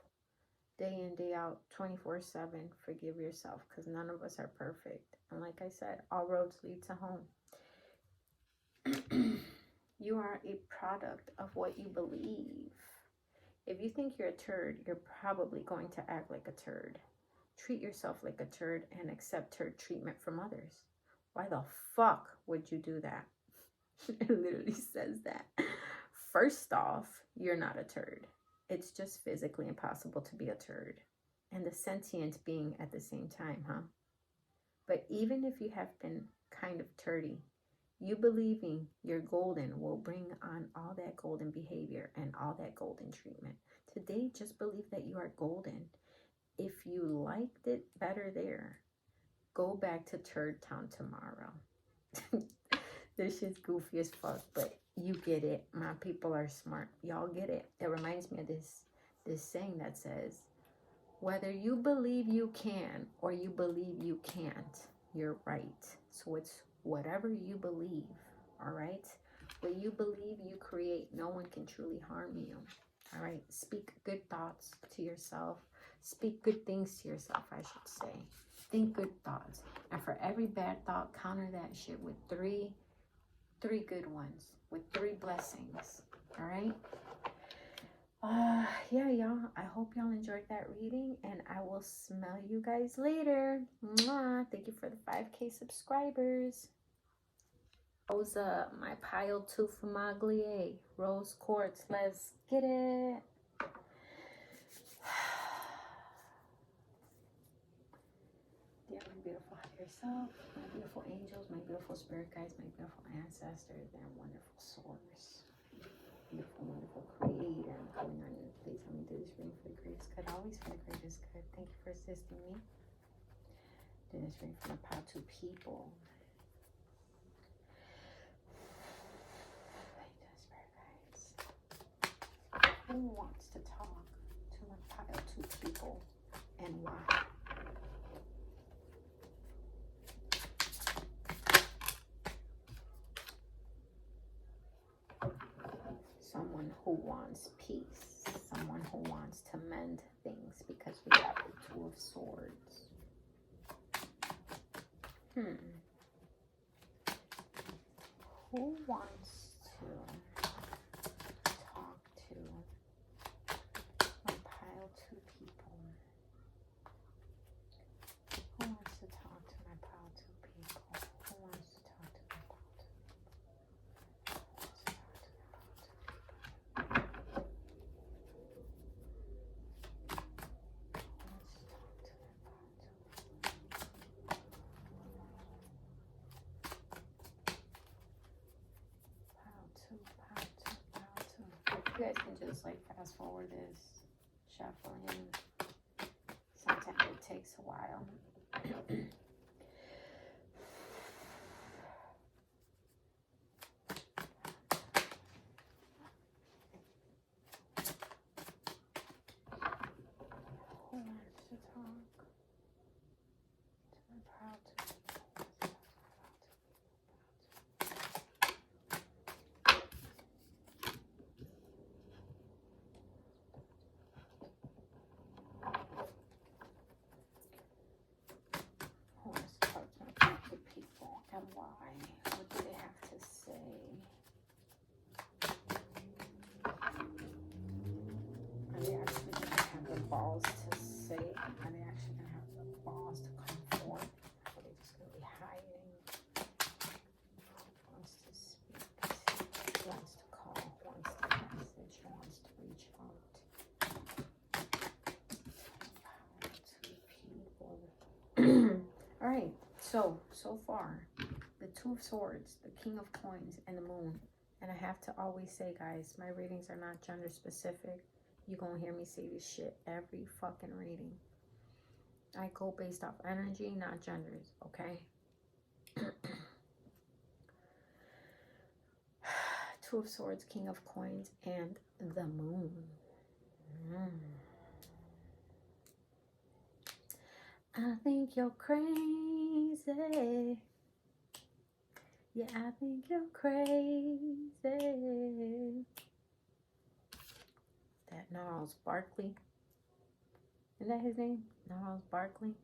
day in, day out, 24/7. Forgive yourself, because none of us are perfect. And like I said, all roads lead to home. You are a product of what you believe. If you think you're a turd, you're probably going to act like a turd. Treat yourself like a turd and accept turd treatment from others. Why the fuck would you do that? It literally says that. First off, you're not a turd. It's just physically impossible to be a turd. And the sentient being at the same time, huh? But even if you have been kind of turdy, you believing you're golden will bring on all that golden behavior and all that golden treatment. Today, just believe that you are golden. If you liked it better there, go back to Turd Town tomorrow. This shit's goofy as fuck, but you get it. My people are smart. Y'all get it. It reminds me of this saying that says, whether you believe you can or you believe you can't, you're right. So it's whatever you believe, all right? What you believe, you create. No one can truly harm you, all right? Speak good thoughts to yourself. Speak good things to yourself, I should say. Think good thoughts. And for every bad thought, counter that shit with three good ones, with 3 blessings, all right? Yeah, y'all, I hope y'all enjoyed that reading, and I will smell you guys later. Mwah. Thank you for the 5K subscribers. Rosa, my pile 2 Famaglie, rose quartz, let's get it. Dear my beautiful higher self, my beautiful angels, my beautiful spirit guides, my beautiful ancestors, and wonderful source. Beautiful, wonderful creator, I'm calling on you. Please help me do this reading for the greatest good, always for the greatest good. Thank you for assisting me. Do this reading for the power to people. Spirit guides. Who wants to talk to my pile 2 people and why? Someone who wants peace, someone who wants to mend things, because we have the 2 of Swords. Who wants to talk to my pile 2 people? Who wants to talk to my pile 2 people? Who wants to talk to my pile 2 You guys can just like fast forward this, shuffling. Sometimes it takes a while. Who wants to talk to my proud people and why? What do they have to say? Are they actually going to have the balls to say? Are they actually going to have the balls to come forth? Or are they just going to be hiding? Who wants to speak? Who wants to call? Who wants to message? Who wants to reach out? All right, so far, the 2 of Swords, the King of Coins, and the Moon. And I have to always say, guys, my readings are not gender specific. You're going to hear me say this shit every fucking reading. I go based off energy, not genders, okay? Two of Swords, King of Coins, and the Moon. I think you're crazy. Yeah, I think you're crazy. That Gnarls Barkley. Is that his name? Gnarls Barkley?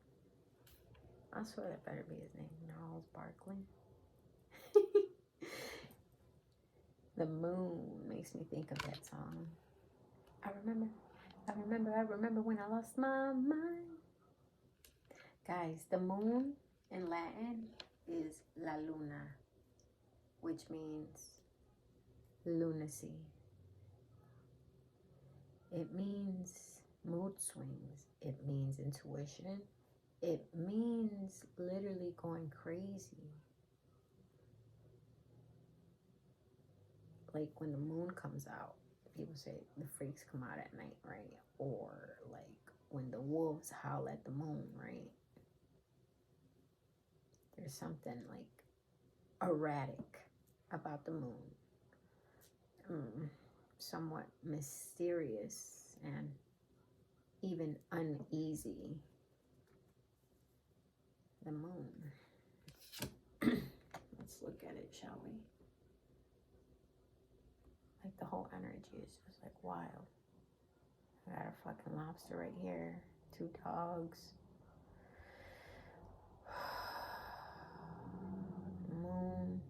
I swear that better be his name. Gnarls Barkley. The Moon makes me think of that song. I remember when I lost my mind. Guys, the moon in Latin is la luna, which means lunacy. It means mood swings. It means intuition. It means literally going crazy. Like when the moon comes out, people say the freaks come out at night, right? Or like when the wolves howl at the moon, right? There's something like erratic about the moon. Somewhat mysterious and even uneasy. The moon. Let's look at it, shall we? Like the whole energy is just like wild. I got a fucking lobster right here. 2 dogs. Moon.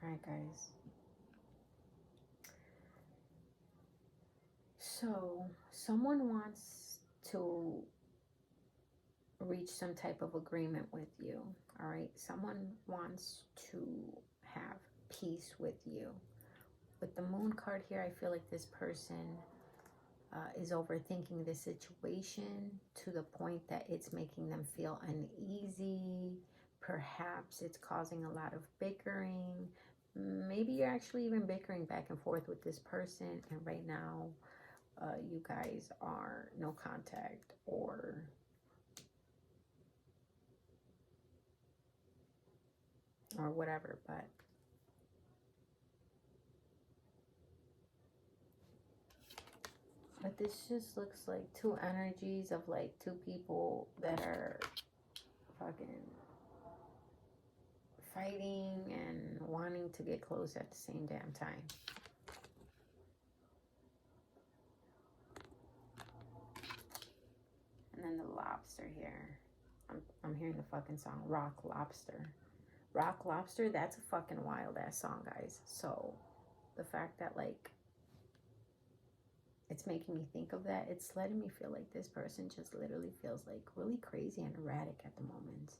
Alright, guys. So, someone wants to reach some type of agreement with you. Alright? Someone wants to have peace with you. With the moon card here, I feel like this person is overthinking the situation to the point that it's making them feel uneasy. Perhaps it's causing a lot of bickering. Maybe you're actually even bickering back and forth with this person, and right now you guys are no contact or whatever, but this just looks like 2 energies of like 2 people that are fucking fighting and wanting to get close at the same damn time. And then the lobster here. I'm hearing the fucking song Rock Lobster. Rock Lobster, that's a fucking wild ass song, guys. So the fact that like it's making me think of that, it's letting me feel like this person just literally feels like really crazy and erratic at the moment.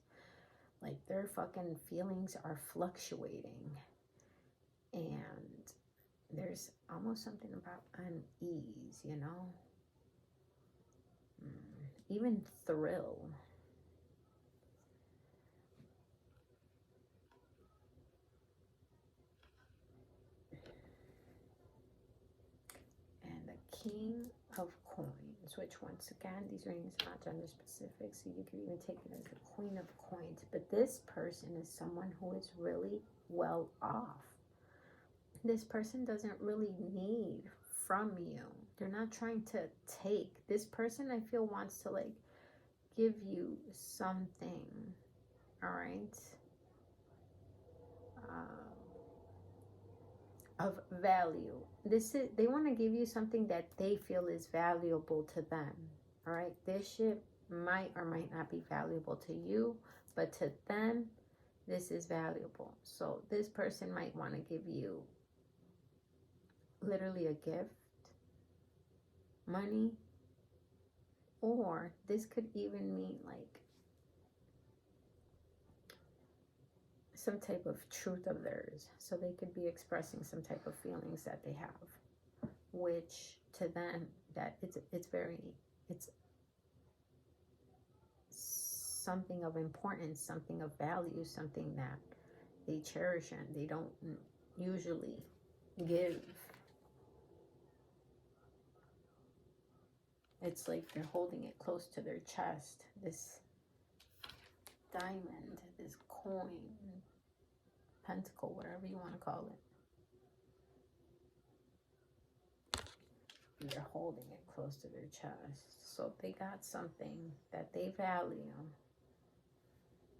Like their fucking feelings are fluctuating. And there's almost something about unease, you know? Even thrill. And the King of Coins, which once again, these readings are not gender specific, so you can even take it as the Queen of Coins. But this person is someone who is really well off. This person doesn't really need from you. They're not trying to take. This person, I feel, wants to like give you something. All right. Of value. They want to give you something that they feel is valuable to them. All right. This shit might or might not be valuable to you, but to them, this is valuable. So this person might want to give you literally a gift, money, or this could even mean like some type of truth of theirs. So they could be expressing some type of feelings that they have, which to them, that it's something of importance, something of value, something that they cherish and they don't usually give. It's like they're holding it close to their chest. This diamond, this coin. pentacle, whatever you want to call it. They're holding it close to their chest. So they got something that they value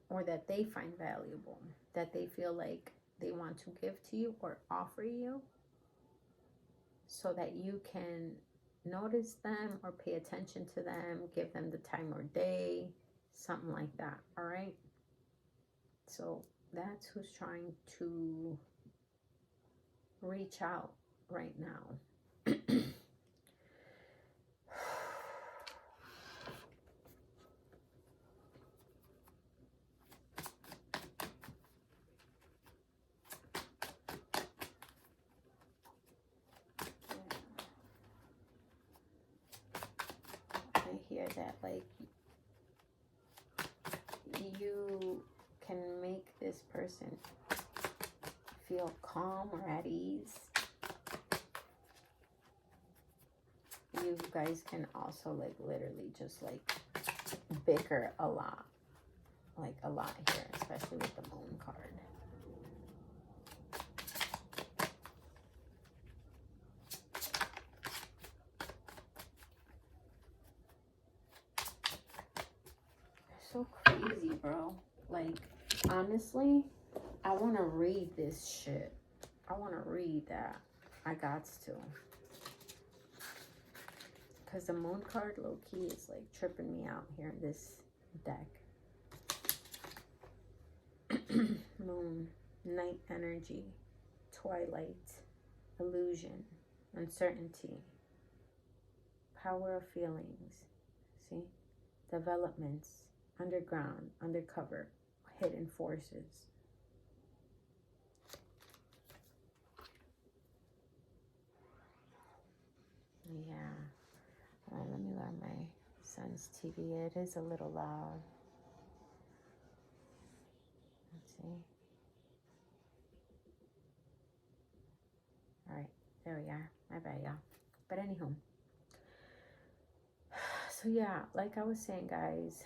or that they find valuable, that they feel like they want to give to you or offer you, so that you can notice them or pay attention to them, give them the time or day, something like that. All right. So that's who's trying to reach out right now. I hear that, like, you can make this person feel calm or at ease. You guys can also, like, literally just, like, bicker a lot. Like, a lot here, especially with the moon card. So crazy, bro. Like, honestly, I want to read this shit. I want to read that. I got to. Because the moon card, low-key, is, like, tripping me out here in this deck. Moon, night energy, twilight, illusion, uncertainty, power of feelings. See? Developments, underground, undercover, hidden forces. Yeah. All right, let me lower my son's TV. It is a little loud. Let's see. All right, there we are. My bad, y'all. But anywho. So yeah, like I was saying, guys,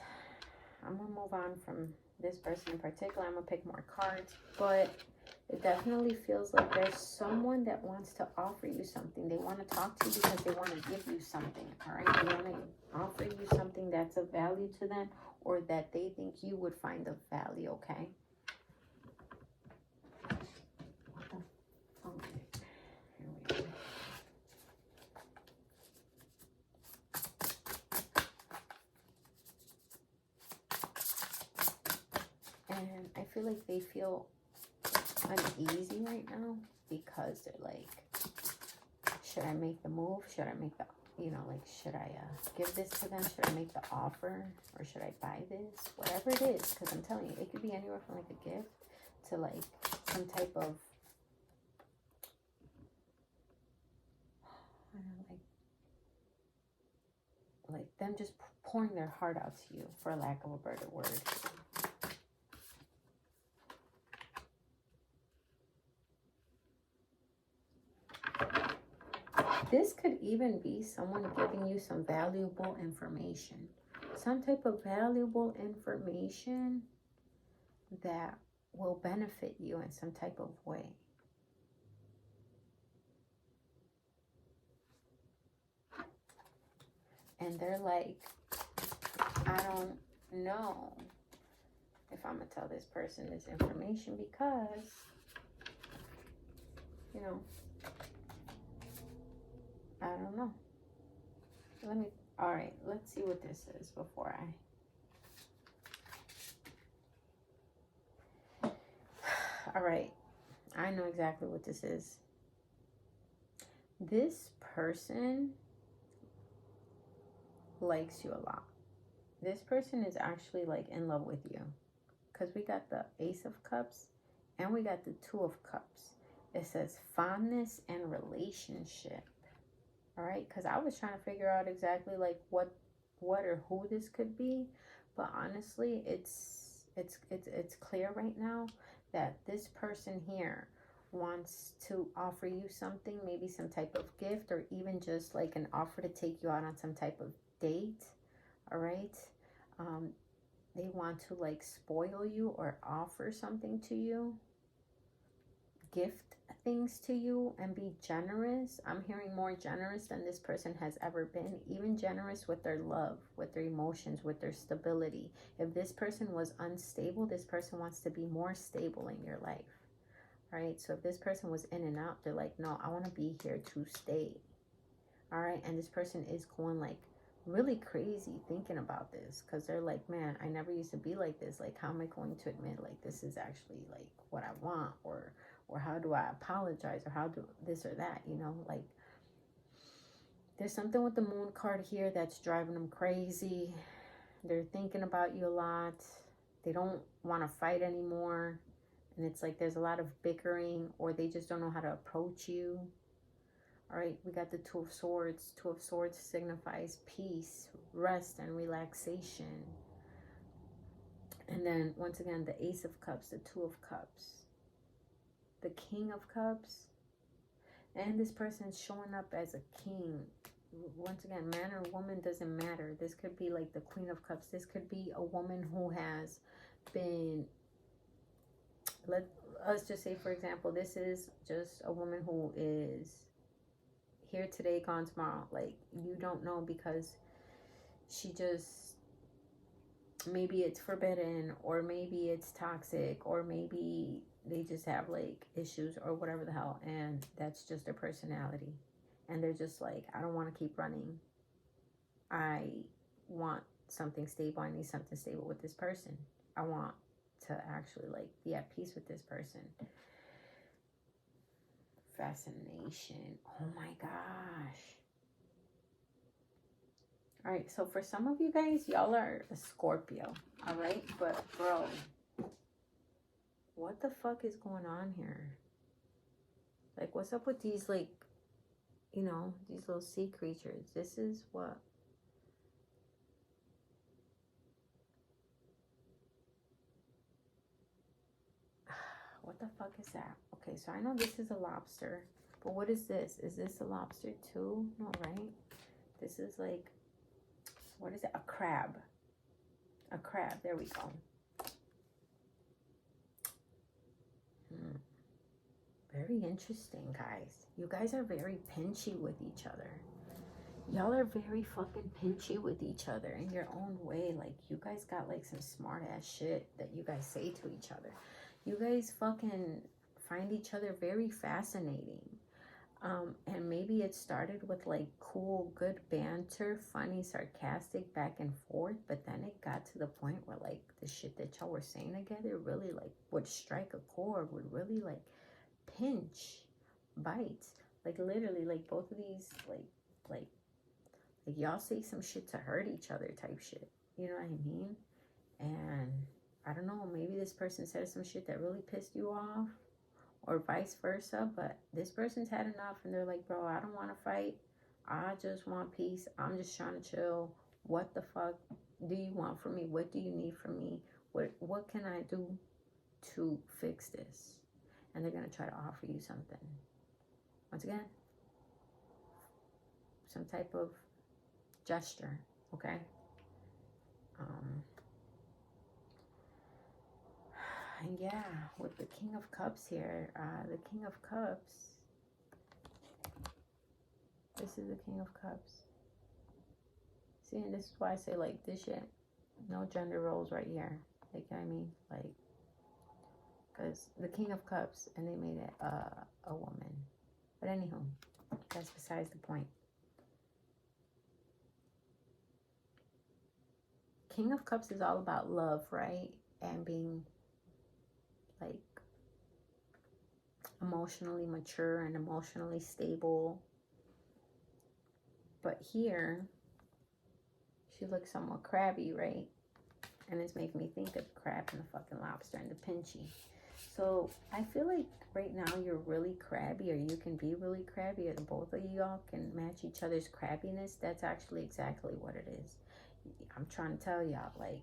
I'm going to move on from this person in particular. I'm going to pick more cards. But it definitely feels like there's someone that wants to offer you something. They want to talk to you because they want to give you something, all right? They want to offer you something that's of value to them or that they think you would find of value, okay? What the fuck? Here we go. And I feel like they feel uneasy right now because they're like, should I make the move? Should I make the, you know, like, should I give this to them? Should I make the offer? Or should I buy this? Whatever it is, because I'm telling you, it could be anywhere from, like, a gift to, like, some type of, I don't know, like them just pouring their heart out to you, for lack of a better word. This could even be someone giving you some valuable information. Some type of valuable information that will benefit you in some type of way. And they're like, I don't know if I'm going to tell this person this information because, you know, I don't know. All right, let's see what this is before all right, I know exactly what this is. This person likes you a lot. This person is actually, like, in love with you. Because we got the Ace of Cups and we got the Two of Cups. It says fondness and relationship. All right, because I was trying to figure out exactly, like, what or who this could be, but honestly, it's clear right now that this person here wants to offer you something, maybe some type of gift, or even just like an offer to take you out on some type of date. All right, they want to, like, spoil you or offer something to you. gift things to you and be generous. I'm hearing more generous than this person has ever been, even generous with their love, with their emotions, with their stability. If this person was unstable, this person wants to be more stable in your life. All right, so if this person was in and out, they're like, no, I want to be here to stay. All right, and this person is going like really crazy thinking about this, because they're like, man, I never used to be like this. Like, how am I going to admit like this is actually like what I want, or how do I apologize, or how do this or that, you know? Like, there's something with the moon card here that's driving them crazy. They're thinking about you a lot. They don't want to fight anymore. And it's like there's a lot of bickering, or they just don't know how to approach you. All right, we got the Two of Swords. Two of Swords signifies peace, rest, and relaxation. And then, once again, the Ace of Cups, the Two of Cups, the King of Cups. And this person is showing up as a king. Once again, man or woman doesn't matter. This could be like the Queen of Cups. This could be a woman who has been... Let's just say, for example, this is just a woman who is here today, gone tomorrow. Like, you don't know, because she just, maybe it's forbidden, or maybe it's toxic, or maybe they just have like issues or whatever the hell, and that's just their personality. And they're just like, I don't want to keep running. I want something stable. I need something stable with this person. I want to actually like be at peace with this person. Fascination. Oh my gosh. All right, so for some of you guys, y'all are a Scorpio. All right, but bro, what the fuck is going on here? Like, what's up with these, like, you know, these little sea creatures? This is what... What the fuck is that? Okay, so I know this is a lobster, but what is this? Is this a lobster too? No, right? This is like, what is it? A crab. A crab. There we go. Very interesting, guys. You guys are very pinchy with each other. Y'all are very fucking pinchy with each other in your own way. Like, you guys got like some smart ass shit that you guys say to each other. You guys fucking find each other very fascinating. And maybe it started with like cool, good banter, funny, sarcastic, back and forth. But then it got to the point where like the shit that y'all were saying together really like would strike a chord, would really like pinch, bite. Like, literally, like both of these, like y'all say some shit to hurt each other type shit. You know what I mean? And I don't know, maybe this person said some shit that really pissed you off, or vice versa, but this person's had enough and they're like, bro, I don't want to fight. I just want peace. I'm just trying to chill. What the fuck do you want from me? What do you need from me? What can I do to fix this? And they're going to try to offer you something. Once again, some type of gesture, okay? And yeah, with the King of Cups here, the King of Cups, this is the King of Cups. See, and this is why I say, like, this shit, no gender roles right here. Like, you know what I mean? Like, because the King of Cups, and they made it a woman. But anywho, that's besides the point. King of Cups is all about love, right? And being like emotionally mature and emotionally stable. But here, she looks somewhat crabby, right? And it's making me think of the crab and the fucking lobster and the pinchy. So I feel like right now you're really crabby, or you can be really crabby, or the both of y'all can match each other's crabbiness. That's actually exactly what it is. I'm trying to tell y'all, like,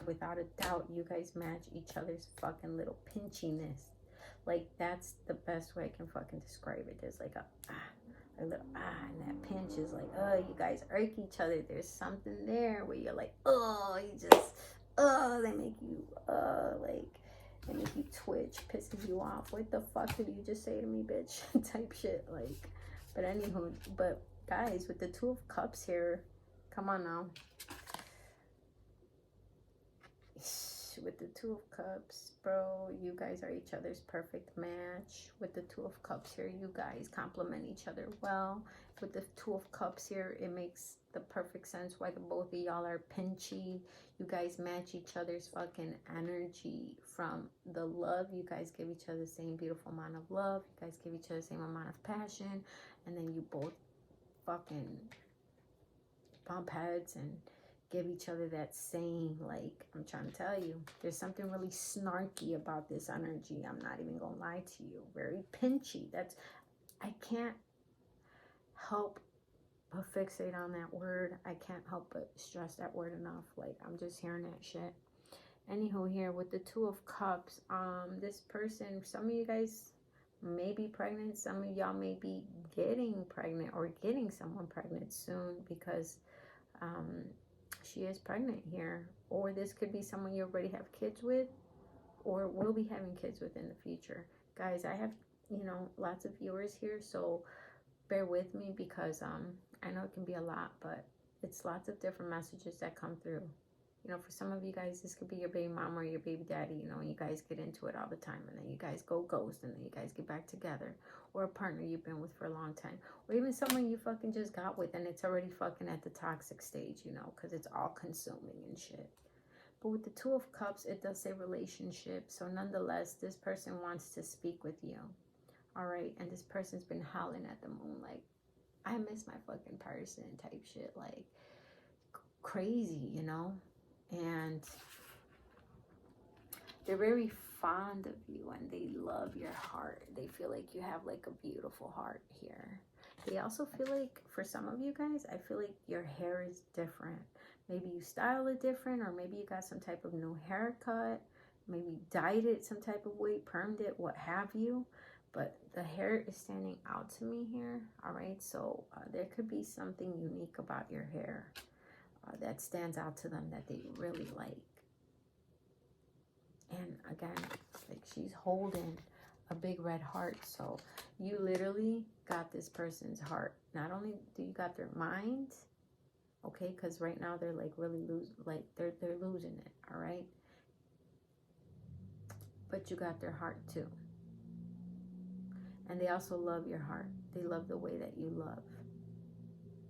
without a doubt, you guys match each other's fucking little pinchiness. Like, that's the best way I can fucking describe it. There's like a little and that pinch is like, oh, you guys irk each other. There's something there where you're like, oh, you just, oh, they make you, like, And if you twitch, pisses you off, what the fuck did you just say to me, bitch? Type shit, like. But anywho, but guys, with the Two of Cups here, come on now. With the Two of Cups, bro, you guys are each other's perfect match. With the Two of Cups here, you guys complement each other well. With the Two of Cups here, it makes the perfect sense why the both of y'all are pinchy. You guys match each other's fucking energy from the love. You guys give each other the same beautiful amount of love. You guys give each other the same amount of passion. And then you both fucking bump heads and give each other that same, like, I'm trying to tell you, there's something really snarky about this energy. I'm not even gonna lie to you. Very pinchy. That's, I can't help but fixate on that word. I can't help but stress that word enough. Like, I'm just hearing that shit. Anywho, here with the Two of Cups, this person, some of you guys may be pregnant. Some of y'all may be getting pregnant or getting someone pregnant soon, because she is pregnant here. Or this could be someone you already have kids with or will be having kids with in the future. Guys, I have, you know, lots of viewers here, so bear with me, because I know it can be a lot, but it's lots of different messages that come through. You know, for some of you guys, this could be your baby mama or your baby daddy, you know, and you guys get into it all the time, and then you guys go ghost, and then you guys get back together. Or a partner you've been with for a long time. Or even someone you fucking just got with, and it's already fucking at the toxic stage, you know, because it's all consuming and shit. But with the Two of Cups, it does say relationship. So nonetheless, this person wants to speak with you. All right? And this person's been howling at the moon, like, I miss my fucking person type shit. Like, crazy, you know? And they're very fond of you, and they love your heart. They feel like you have like a beautiful heart here. They also feel like, for some of you guys, I feel like your hair is different. Maybe you style it different, or maybe you got some type of new haircut, maybe dyed it some type of way, permed it, what have you. But the hair is standing out to me here. All right, so there could be something unique about your hair that stands out to them that they really like. And again, like, she's holding a big red heart. So you literally got this person's heart. Not only do you got their mind, okay, because right now they're like really they're losing it, all right? But you got their heart too. And they also love your heart. They love the way that you love.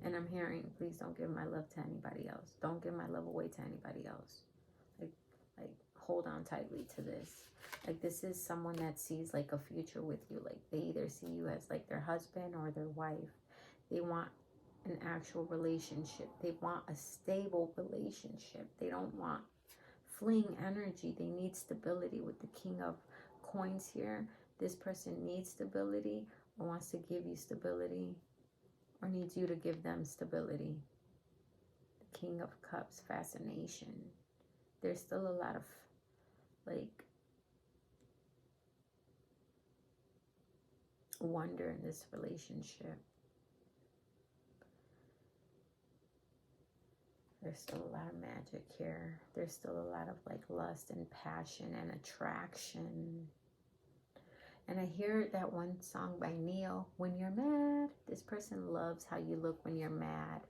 And I'm hearing, please don't give my love to anybody else. Don't give my love away to anybody else. Like hold on tightly to this. Like, this is someone that sees like a future with you. Like, they either see you as like their husband or their wife. They want an actual relationship. They want a stable relationship. They don't want fleeing energy. They need stability. With the King of Coins here, this person needs stability, or wants to give you stability, or needs you to give them stability. The King of Cups, fascination. There's still a lot of like wonder in this relationship. There's still a lot of magic here. There's still a lot of like lust and passion and attraction. And I hear that one song by Neil, When You're Mad. This person loves how you look when you're mad.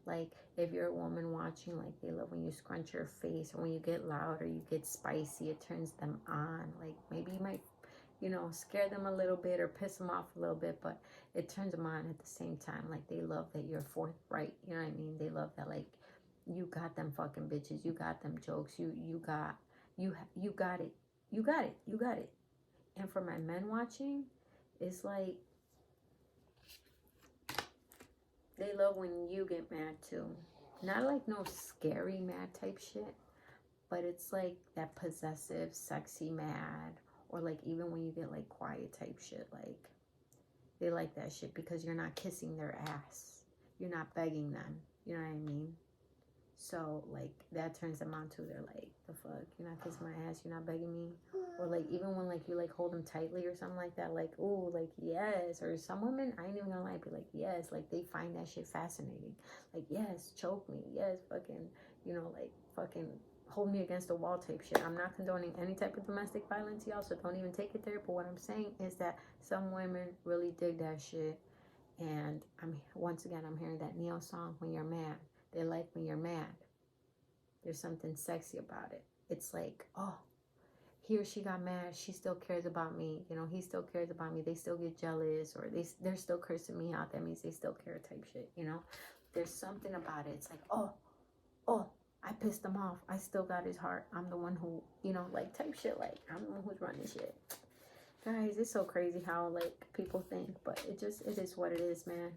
Like, if you're a woman watching, like, they love when you scrunch your face, or when you get loud or you get spicy, it turns them on. Like, maybe you might, you know, scare them a little bit or piss them off a little bit, but it turns them on at the same time. Like, they love that you're forthright. You know what I mean? They love that, like, you got them fucking bitches. You got them jokes. You got it. You got it. And for my men watching, it's like, they love when you get mad too. Not like no scary mad type shit, but it's like that possessive, sexy mad. Or like even when you get like quiet type shit. Like, they like that shit because you're not kissing their ass. You're not begging them. You know what I mean? So, like, that turns them on too. They're like, the fuck? You're not kissing my ass? You're not begging me? Or, like, even when, like, you, like, hold them tightly or something like that. Like, ooh, like, yes. Or some women, I ain't even gonna lie, be like, yes. Like, they find that shit fascinating. Like, yes, choke me. Yes, fucking, you know, like, fucking hold me against the wall type shit. I'm not condoning any type of domestic violence, y'all, so don't even take it there. But what I'm saying is that some women really dig that shit. And once again, I'm hearing that Neo song, When You're Mad. They like when you're mad. There's something sexy about it. It's like, oh, he or she got mad. She still cares about me. You know, he still cares about me. They still get jealous, or they're still cursing me out. That means they still care type shit, you know? There's something about it. It's like, oh, I pissed him off. I still got his heart. I'm the one who, you know, like type shit. Like, I'm the one who's running shit. Guys, it's so crazy how, like, people think. But it is what it is, man.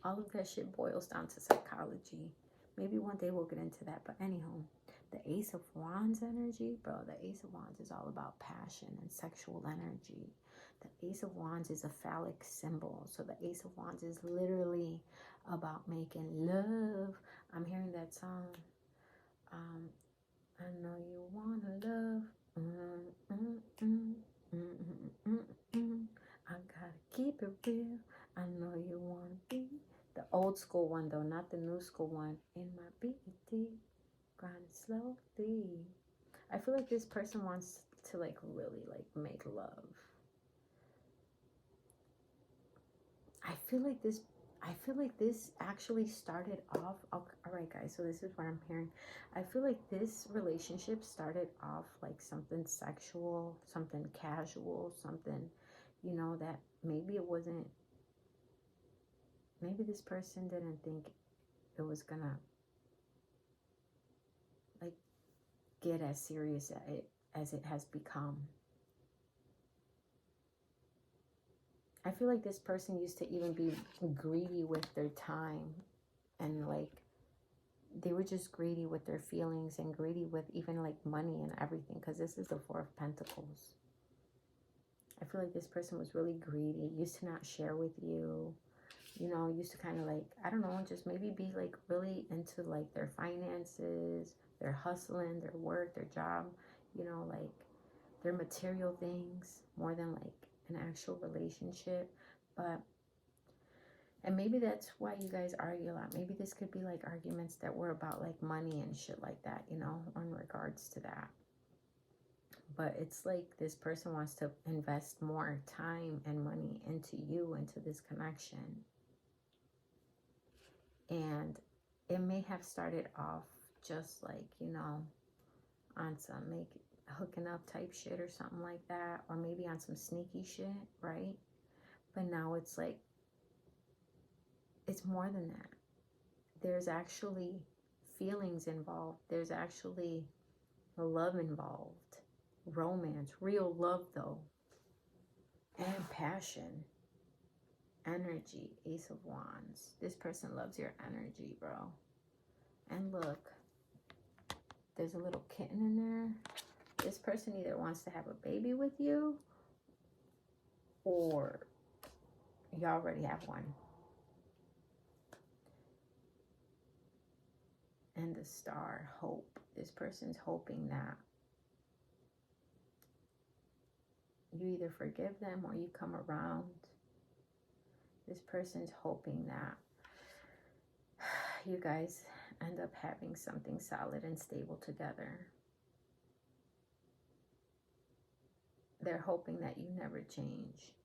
All of that shit boils down to psychology. Maybe one day we'll get into that. But anyhow, the Ace of Wands energy, bro. The Ace of Wands is all about passion and sexual energy. The Ace of Wands is a phallic symbol. So the Ace of Wands is literally about making love. I'm hearing that song. I know you wanna love. I gotta keep it real. I know you wanna be. The old school one though, not the new school one. In my BD, grinding slowly. I feel like this person wants to like really like make love. I feel like this actually started off. Oh, all right, guys. So this is what I'm hearing. I feel like this relationship started off like something sexual, something casual, something, you know, that maybe it wasn't. Maybe this person didn't think it was gonna like get as serious as it has become. I feel like this person used to even be greedy with their time, and like they were just greedy with their feelings and greedy with even like money and everything, because this is the Four of Pentacles. I feel like this person was really greedy, used to not share with you, you know, used to kind of like, I don't know, just maybe be like really into like their finances, their hustling, their work, their job, you know, like their material things more than like an actual relationship. But and maybe that's why you guys argue a lot. Maybe this could be like arguments that were about like money and shit like that, you know, in regards to that. But it's like this person wants to invest more time and money into you, into this connection. And it may have started off just like, you know, on some hooking up type shit or something like that. Or maybe on some sneaky shit, right? But now it's like, it's more than that. There's actually feelings involved. There's actually love involved. Romance. Real love, though. And passion. Energy. Ace of Wands. This person loves your energy, bro. And look. There's a little kitten in there. This person either wants to have a baby with you, or you already have one. And the star, hope. This person's hoping that you either forgive them or you come around. This person's hoping that you guys end up having something solid and stable together. They're hoping that you never change.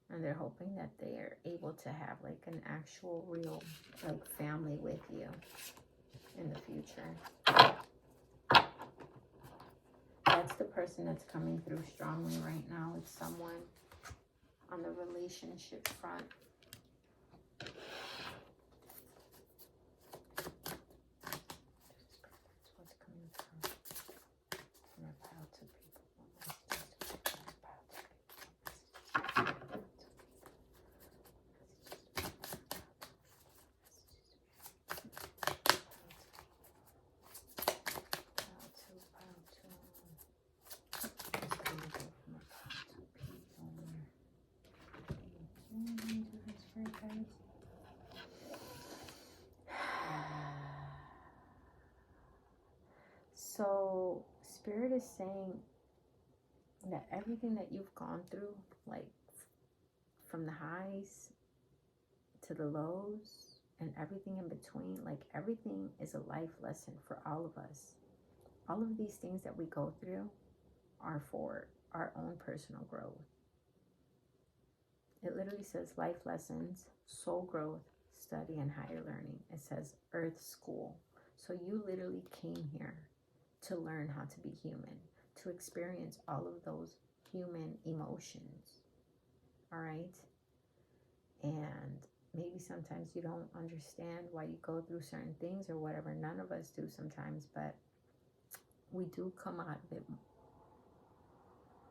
And they're hoping that they are able to have like an actual real like family with you in the future. That's the person that's coming through strongly right now. It's someone on the relationship front. What's coming through? I'm gonna pile two people. So Spirit is saying that everything that you've gone through, like from the highs to the lows and everything in between. Like, everything is a life lesson for all of us. All of these things that we go through are for our own personal growth. It literally says life lessons, soul growth, study, and higher learning. It says Earth School. So you literally came here to learn how to be human, to experience all of those human emotions. All right? And maybe sometimes you don't understand why you go through certain things or whatever. None of us do sometimes, but we do come out of it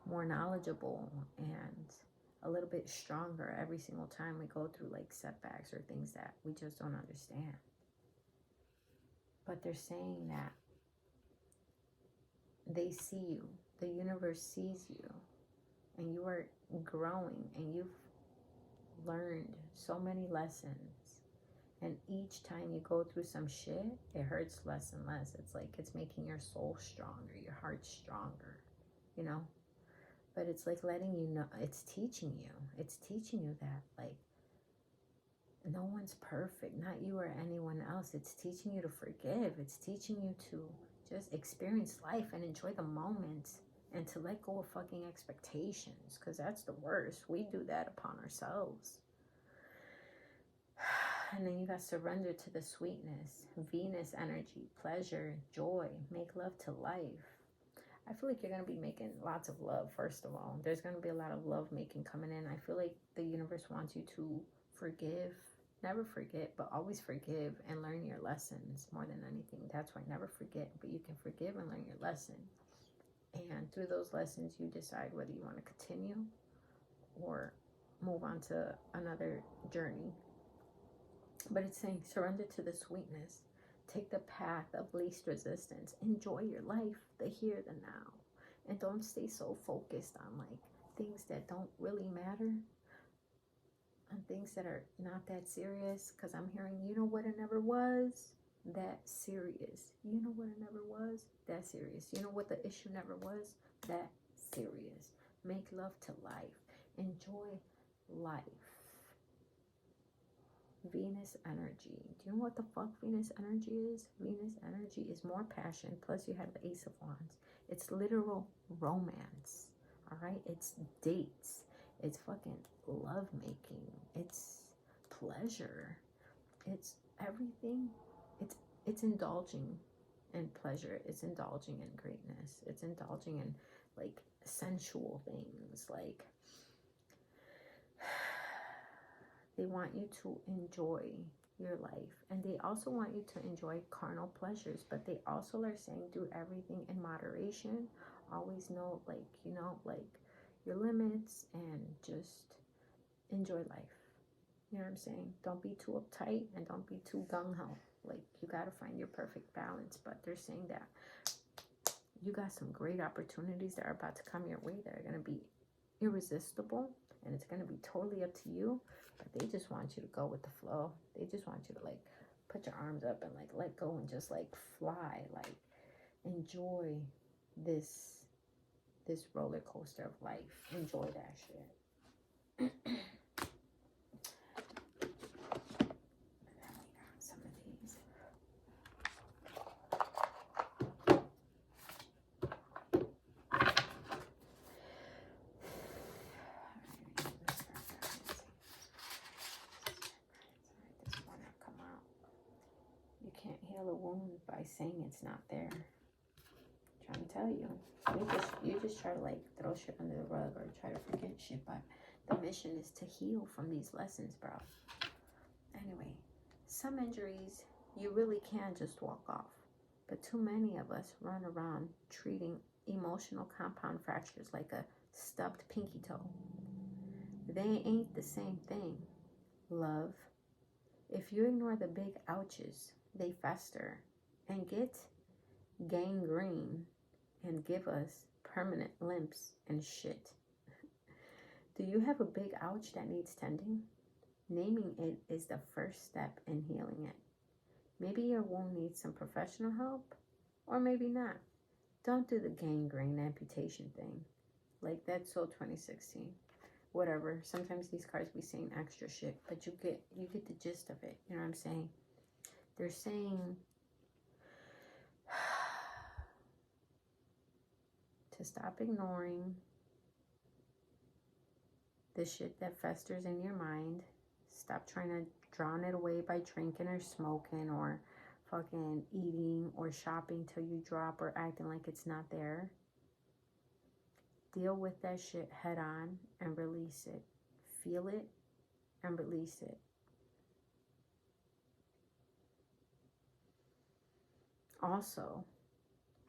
more knowledgeable and a little bit stronger every single time we go through like setbacks or things that we just don't understand. But they're saying that they see you, the universe sees you, and you are growing, and you've learned so many lessons. And each time you go through some shit, it hurts less and less. It's like it's making your soul stronger, your heart stronger, you know? But it's like letting you know, it's teaching you. It's teaching you that, like, no one's perfect, not you or anyone else. It's teaching you to forgive. It's teaching you to just experience life and enjoy the moment and to let go of fucking expectations, because that's the worst. We do that upon ourselves. And then you got surrender to the sweetness, Venus energy, pleasure, joy, make love to life. I feel like you're going to be making lots of love, first of all. There's going to be a lot of love making coming in. I feel like the universe wants you to forgive. Never forget, but always forgive and learn your lessons more than anything. That's why never forget, but you can forgive and learn your lesson. And through those lessons, you decide whether you want to continue or move on to another journey. But it's saying surrender to the sweetness. Take the path of least resistance. Enjoy your life, the here, the now. And don't stay so focused on like things that don't really matter. On things that are not that serious. Because I'm hearing, you know what it never was? That serious. You know what it never was? That serious. You know what the issue never was? That serious. Make love to life. Enjoy life. Venus energy. Do you know what the fuck Venus energy is? Venus energy is more passion. Plus you have the Ace of Wands. It's literal romance. All right? It's dates. It's fucking love making. It's pleasure. It's everything. It's indulging in pleasure. It's indulging in greatness. It's indulging in like sensual things. Like they want you to enjoy your life. And they also want you to enjoy carnal pleasures. But they also are saying do everything in moderation. Always know, like, you know, like your limits and just enjoy life. You know what I'm saying? Don't be too uptight and don't be too gung-ho. Like, you got to find your perfect balance. But they're saying that you got some great opportunities that are about to come your way that are going to be irresistible. And it's going to be totally up to you. But they just want you to go with the flow. They just want you to, like, put your arms up and, like, let go and just, like, fly. Like, enjoy this roller coaster of life. Enjoy that shit. Some of these. You can't heal a wound by saying it's not there. I'm trying to tell you. You just try to like throw shit under the rug or try to forget shit, but the mission is to heal from these lessons, bro. Anyway, some injuries you really can just walk off, but too many of us run around treating emotional compound fractures like a stubbed pinky toe. They ain't the same thing, love. If you ignore the big ouches, they fester and get gangrene and give us permanent limps and shit. Do you have a big ouch that needs tending? Naming it is the first step in healing it. Maybe your wound needs some professional help, or maybe not. Don't do the gangrene amputation thing. Like, that's so 2016. whatever. Sometimes these cards be saying extra shit, but you get the gist of it. You know what I'm saying? They're saying to stop ignoring the shit that festers in your mind. Stop trying to drown it away by drinking or smoking or fucking eating or shopping till you drop or acting like it's not there. Deal with that shit head on and release it. Feel it and release it. Also,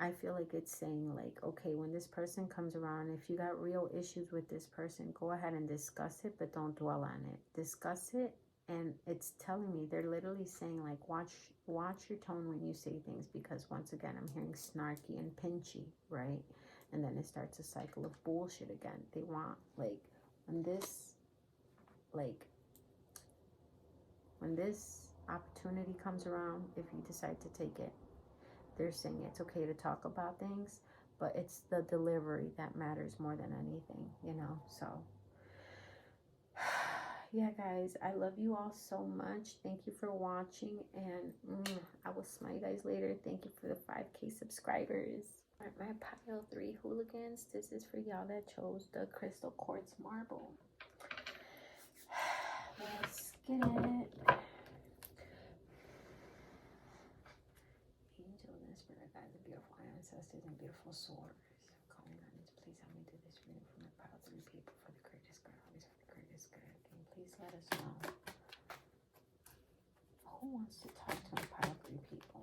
I feel like it's saying like, okay, when this person comes around, if you got real issues with this person, go ahead and discuss it, but don't dwell on it. Discuss it, and it's telling me, they're literally saying like, watch your tone when you say things, because once again, I'm hearing snarky and pinchy, right? And then it starts a cycle of bullshit again. They want, like, when this opportunity comes around, if you decide to take it, they're saying it's okay to talk about things, but it's the delivery that matters more than anything, you know? So, yeah, guys, I love you all so much. Thank you for watching, and I will smile you guys later. Thank you for the 5K subscribers. All right, my pile 3 hooligans. This is for y'all that chose the crystal quartz marble. Let's get it. Angels and spirit guides and beautiful ancestors and beautiful swords, calling on you to please help me do this reading for my pile 3 people for the greatest good, always for the greatest good. Can you please let us know who wants to talk to my pile 3 people?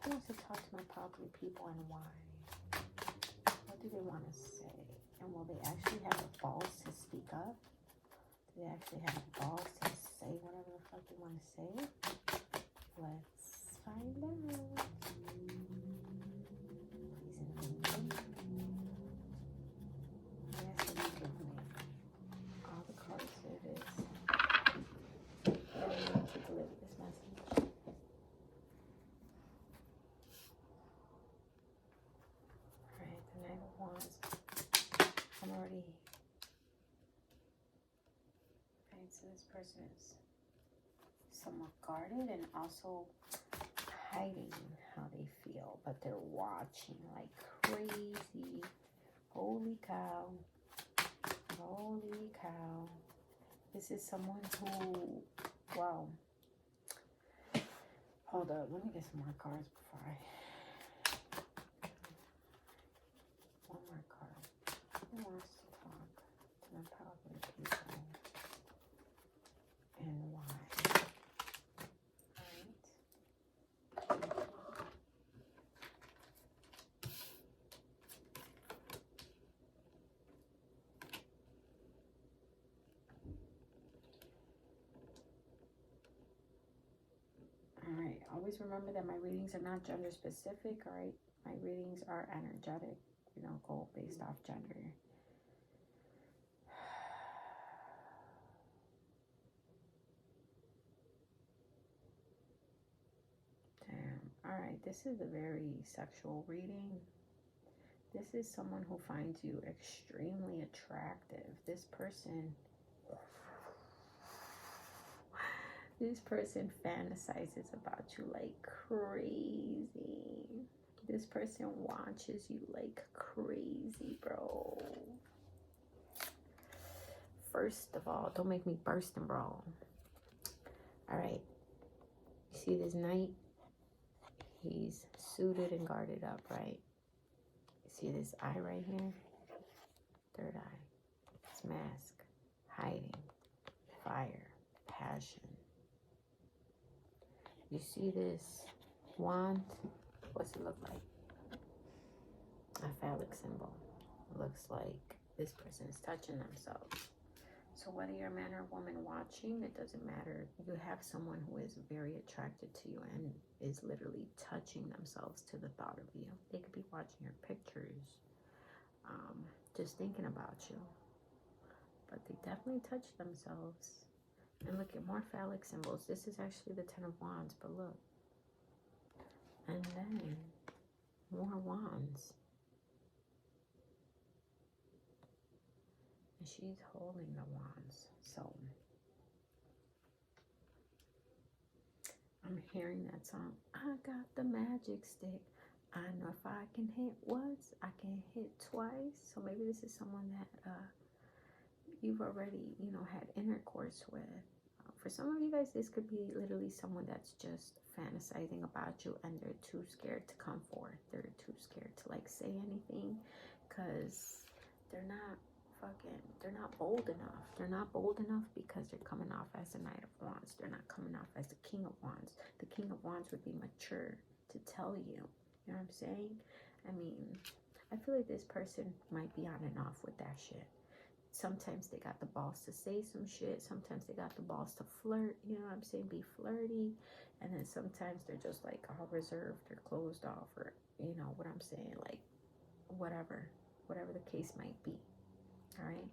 Who wants to talk to my pile 3 people, and why? What do they want to say? And will they actually have the balls to speak up? Do they actually have the balls to say whatever the fuck they want to say? Let's find out. Yes, you give me all the cards it is. I need to deliver this message. Alright, the Knight of Wands. I'm already. Right, so this person is somewhat guarded and also hiding how they feel, but they're watching like crazy. Holy cow. Holy cow. This is someone who, wow. Hold up, let me get some more cards before I, one more card. Who wants to talk to the powerful people, and why? Alright, always remember that my readings are not gender specific, alright? My readings are energetic. We don't go based off gender. Damn. Alright, this is a very sexual reading. This is someone who finds you extremely attractive. This person fantasizes about you like crazy. This person watches you like crazy, bro. First of all, don't make me burst and brawl. Alright. You see this knight? He's suited and guarded up, right? You see this eye right here? Third eye. It's mask. Hiding. Fire. Passion. You see this wand? What's it look like? A phallic symbol. It looks like this person is touching themselves. So whether you're a man or a woman watching, it doesn't matter. You have someone who is very attracted to you and is literally touching themselves to the thought of you. They could be watching your pictures, just thinking about you. But they definitely touch themselves. And look at more phallic symbols. This is actually the 10 of Wands, but look. And then more wands. she's holding the wands. So I'm hearing that song. I got the magic stick. I know if I can hit once, I can hit twice. So maybe this is someone that you've already, you know, had intercourse with. For some of you guys, this could be literally someone that's just fantasizing about you and they're too scared to come forth. They're too scared to like say anything because they're not bold enough. They're not bold enough because they're coming off as the Knight of Wands. They're not coming off as the King of Wands. The King of Wands would be mature to tell you. You know what I'm saying? I mean, I feel like this person might be on and off with that shit. Sometimes they got the balls to say some shit. Sometimes they got the balls to flirt. You know what I'm saying? Be flirty. And then sometimes they're just like all reserved or closed off, or you know what I'm saying? Like whatever the case might be. All right.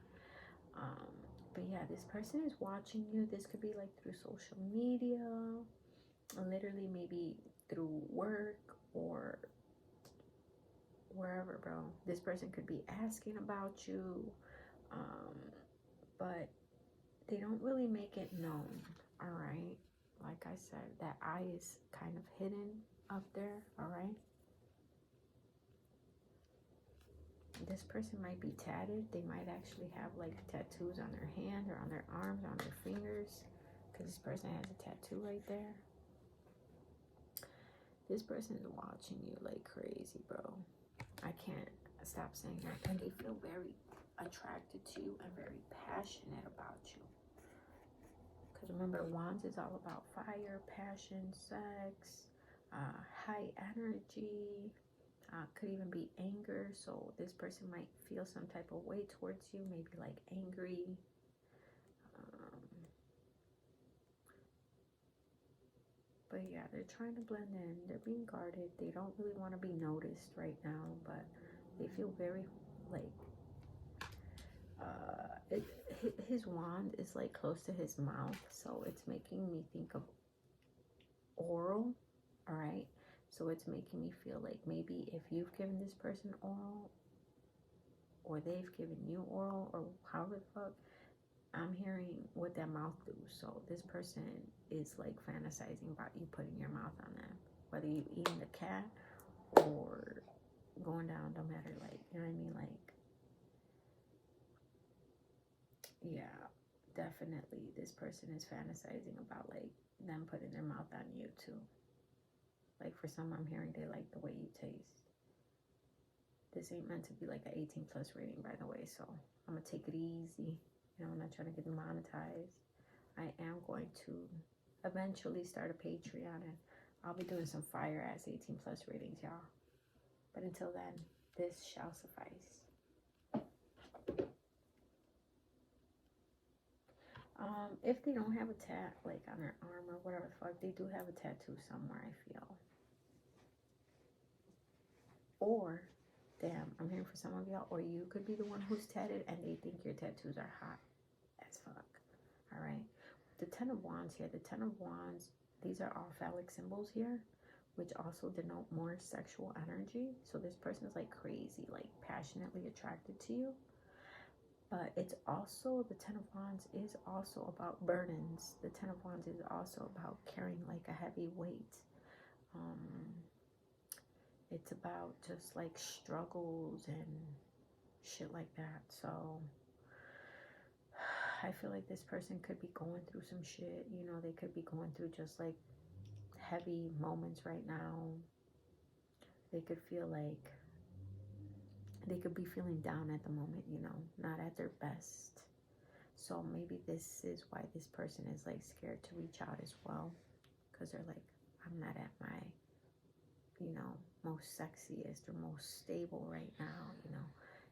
But yeah, this person is watching you. This could be like through social media, literally maybe through work or wherever, bro. This person could be asking about you, but they don't really make it known. All right. Like I said, that eye is kind of hidden up there. All right. This person might be tatted. They might actually have like tattoos on their hand or on their arms, or on their fingers, because this person has a tattoo right there. This person is watching you like crazy, bro. I can't stop saying that. And they feel very attracted to you and very passionate about you. Because remember, Wands is all about fire, passion, sex, high energy. Could even be anger. So this person might feel some type of way towards you, maybe like angry. But yeah, they're trying to blend in. They're being guarded. They don't really want to be noticed right now, but they feel very like his wand is like close to his mouth, so it's making me think of oral. All right, so it's making me feel like maybe if you've given this person oral, or they've given you oral, or however the fuck, I'm hearing what that mouth do. So this person is like fantasizing about you putting your mouth on them, whether you eating the cat or going down, no matter, like, you know what I mean? Like, yeah, definitely this person is fantasizing about like them putting their mouth on you too. Like for some, I'm hearing they like the way you taste. This ain't meant to be like an 18 plus rating, by the way, so I'm gonna take it easy. You know, I'm not trying to get monetized. I am going to eventually start a Patreon, and I'll be doing some fire ass 18 plus ratings, y'all. But until then, this shall suffice. If they don't have a tat like on their arm or whatever the fuck, they do have a tattoo somewhere, I feel. Or, damn, I'm hearing for some of y'all, or you could be the one who's tatted and they think your tattoos are hot as fuck. All right. The Ten of Wands here, the Ten of Wands, these are all phallic symbols here, which also denote more sexual energy. So this person is like crazy, like passionately attracted to you. But it's also, the Ten of Wands is also about burdens. The Ten of Wands is also about carrying like a heavy weight. It's about just like struggles and shit like that. So I feel like this person could be going through some shit. You know, they could be going through just like heavy moments right now. They could feel like they could be feeling down at the moment, you know, not at their best. So maybe this is why this person is like scared to reach out as well, because they're like, I'm not at my, you know, most sexiest or most stable right now, you know,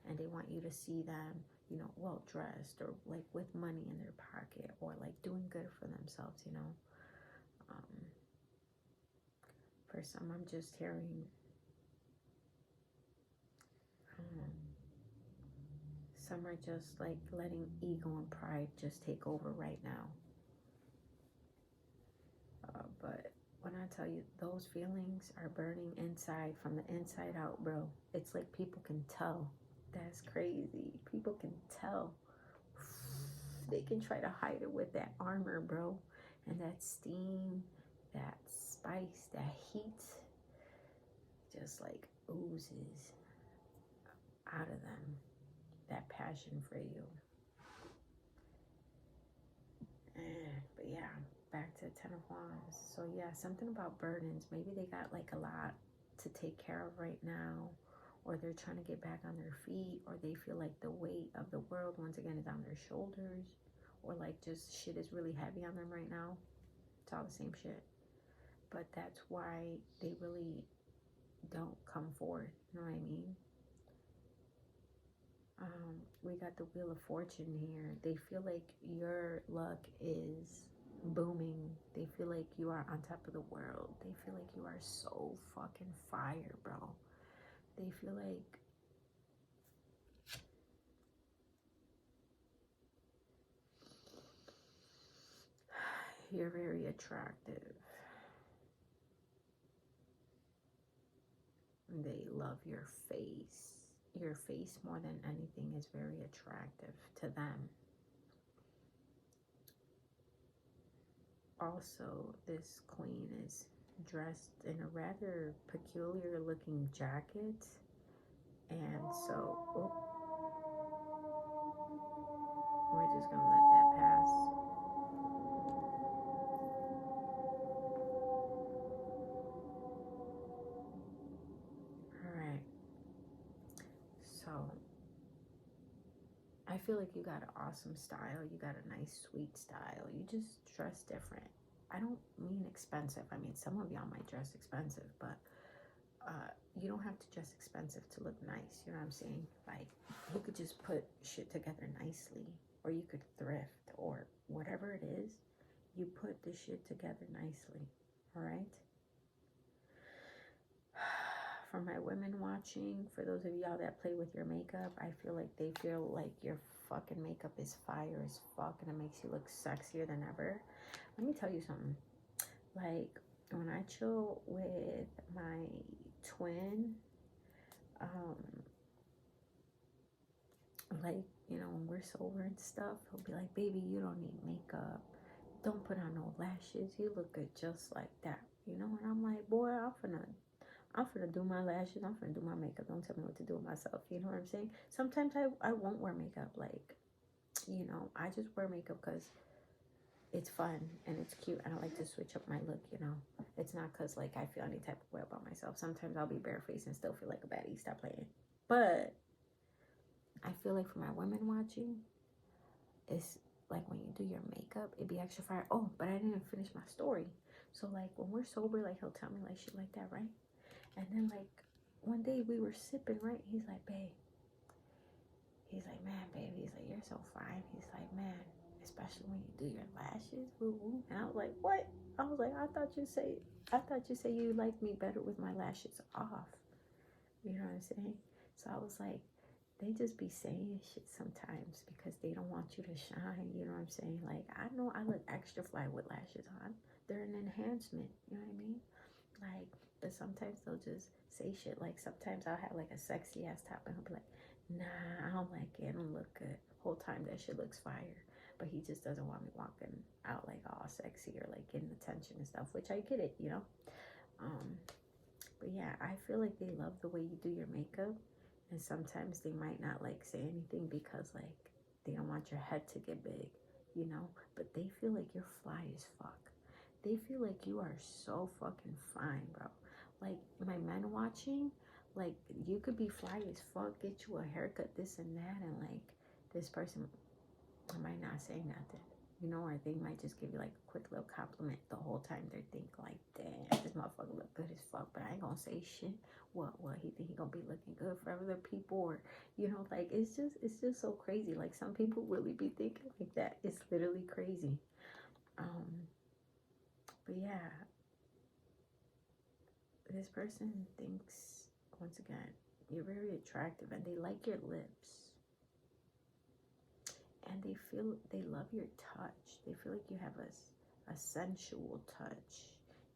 and they want you to see them, you know, well dressed or like with money in their pocket or like doing good for themselves, you know. For some, I'm just hearing some are just like letting ego and pride just take over right now. But when I tell you, those feelings are burning inside, from the inside out, bro. It's like people can tell. That's crazy. People can tell they can try to hide it with that armor, bro. And that steam, that spice, that heat just like oozes out of them. That passion for you. But yeah, back to 10 of Wands. So yeah, something about burdens. Maybe they got like a lot to take care of right now, or they're trying to get back on their feet, or they feel like the weight of the world once again is on their shoulders, or like just shit is really heavy on them right now. It's all the same shit. But that's why they really don't come forward. You know what I mean? We got the Wheel of Fortune here. They feel like your luck is booming. They feel like you are on top of the world. They feel like you are so fucking fire, bro. They feel like you're very attractive. They love your face. Your face more than anything is very attractive to them. Also, this queen is dressed in a rather peculiar looking jacket. And so, we're just gonna let that pass. All right. So, I feel like you got an awesome style. You got a nice, sweet style. You just dress different. I don't mean expensive. I mean, some of y'all might dress expensive, but you don't have to dress expensive to look nice. You know what I'm saying? Like, you could just put shit together nicely, or you could thrift, or whatever it is. You put the shit together nicely. All right? For my women watching, for those of y'all that play with your makeup, I feel like they feel like your fucking makeup is fire as fuck and it makes you look sexier than ever. Let me tell you something. Like, when I chill with my twin, like, you know, when we're sober and stuff, he'll be like, baby, you don't need makeup. Don't put on no lashes. You look good just like that. You know? And I'm like, boy, I'm finna do my lashes. I'm finna do my makeup. Don't tell me what to do with myself. You know what I'm saying? Sometimes I won't wear makeup. Like, you know, I just wear makeup because it's fun and it's cute. And I like to switch up my look, you know. It's not because, like, I feel any type of way about myself. Sometimes I'll be barefaced and still feel like a baddie. Stop playing. But I feel like for my women watching, it's like when you do your makeup, it'd be extra fire. Oh, but I didn't finish my story. So, like, when we're sober, like, he'll tell me, like, shit like that, right? And then, like, one day we were sipping, right? He's like, babe. He's like, man, babe. He's like, you're so fine. He's like, man, especially when you do your lashes. Woo woo. And I was like, what? I was like, I thought you say you like me better with my lashes off. You know what I'm saying? So I was like, they just be saying shit sometimes because they don't want you to shine. You know what I'm saying? Like, I know I look extra fly with lashes on. They're an enhancement. You know what I mean? Like, but sometimes they'll just say shit. Like, sometimes I'll have like a sexy ass top and he'll be like, nah, I don't like it. It don't look good. Whole time that shit looks fire. But he just doesn't want me walking out like all sexy or like getting attention and stuff, which I get it, you know? But yeah, I feel like they love the way you do your makeup. And sometimes they might not like say anything because like they don't want your head to get big, you know? But they feel like you're fly as fuck. They feel like you are so fucking fine, bro. Like, my men watching, like, you could be fly as fuck, get you a haircut, this and that, and like, this person might not say nothing, you know, or they might just give you like a quick little compliment the whole time. They think like, damn, this motherfucker look good as fuck, but I ain't gonna say shit. What he think he gonna be looking good for other people, or, you know, like, it's just so crazy. Like, some people really be thinking like that. It's literally crazy. But yeah, this person thinks, once again, you're very attractive and they like your lips. And they love your touch. They feel like you have a sensual touch.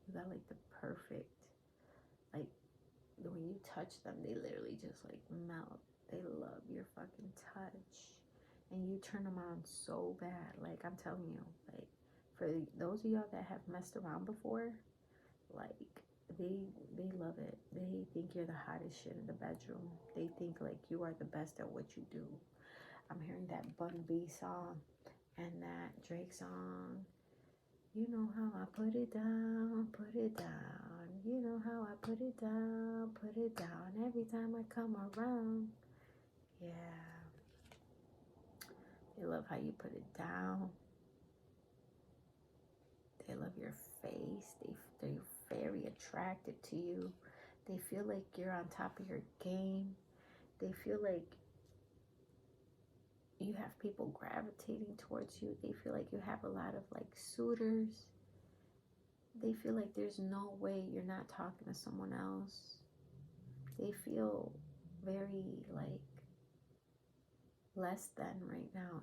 You got like the perfect, like, when you touch them, they literally just like melt. They love your fucking touch. and you turn them on so bad. Like, I'm telling you, like, for those of y'all that have messed around before, like, they love it. They think you're the hottest shit in the bedroom. They think like you are the best at what you do. I'm hearing that Bun B song and that Drake song. You know how I put it down, put it down. You know how I put it down, put it down. Every time I come around. Yeah. They love how you put it down. They love your face. They're very attracted to you. They feel like you're on top of your game. They feel like you have people gravitating towards you. They feel like you have a lot of like suitors. They feel like there's no way you're not talking to someone else. They feel very like less than right now.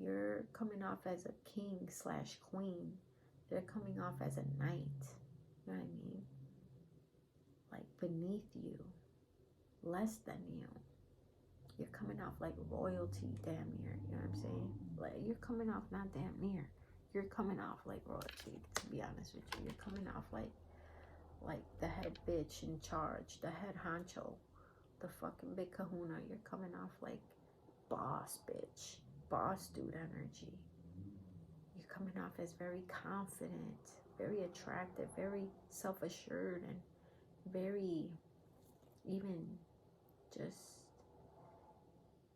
You're coming off as a king / queen. They're coming off as a knight. You know what I mean? Like beneath you, less than you. You're coming off like royalty, damn near. You know what I'm saying? Like, you're coming off not damn near. You're coming off like royalty, to be honest with you. You're coming off like the head bitch in charge, the head honcho, the fucking big kahuna. You're coming off like boss bitch, boss dude energy. You're coming off as very confident, very attractive, very self-assured, and very even just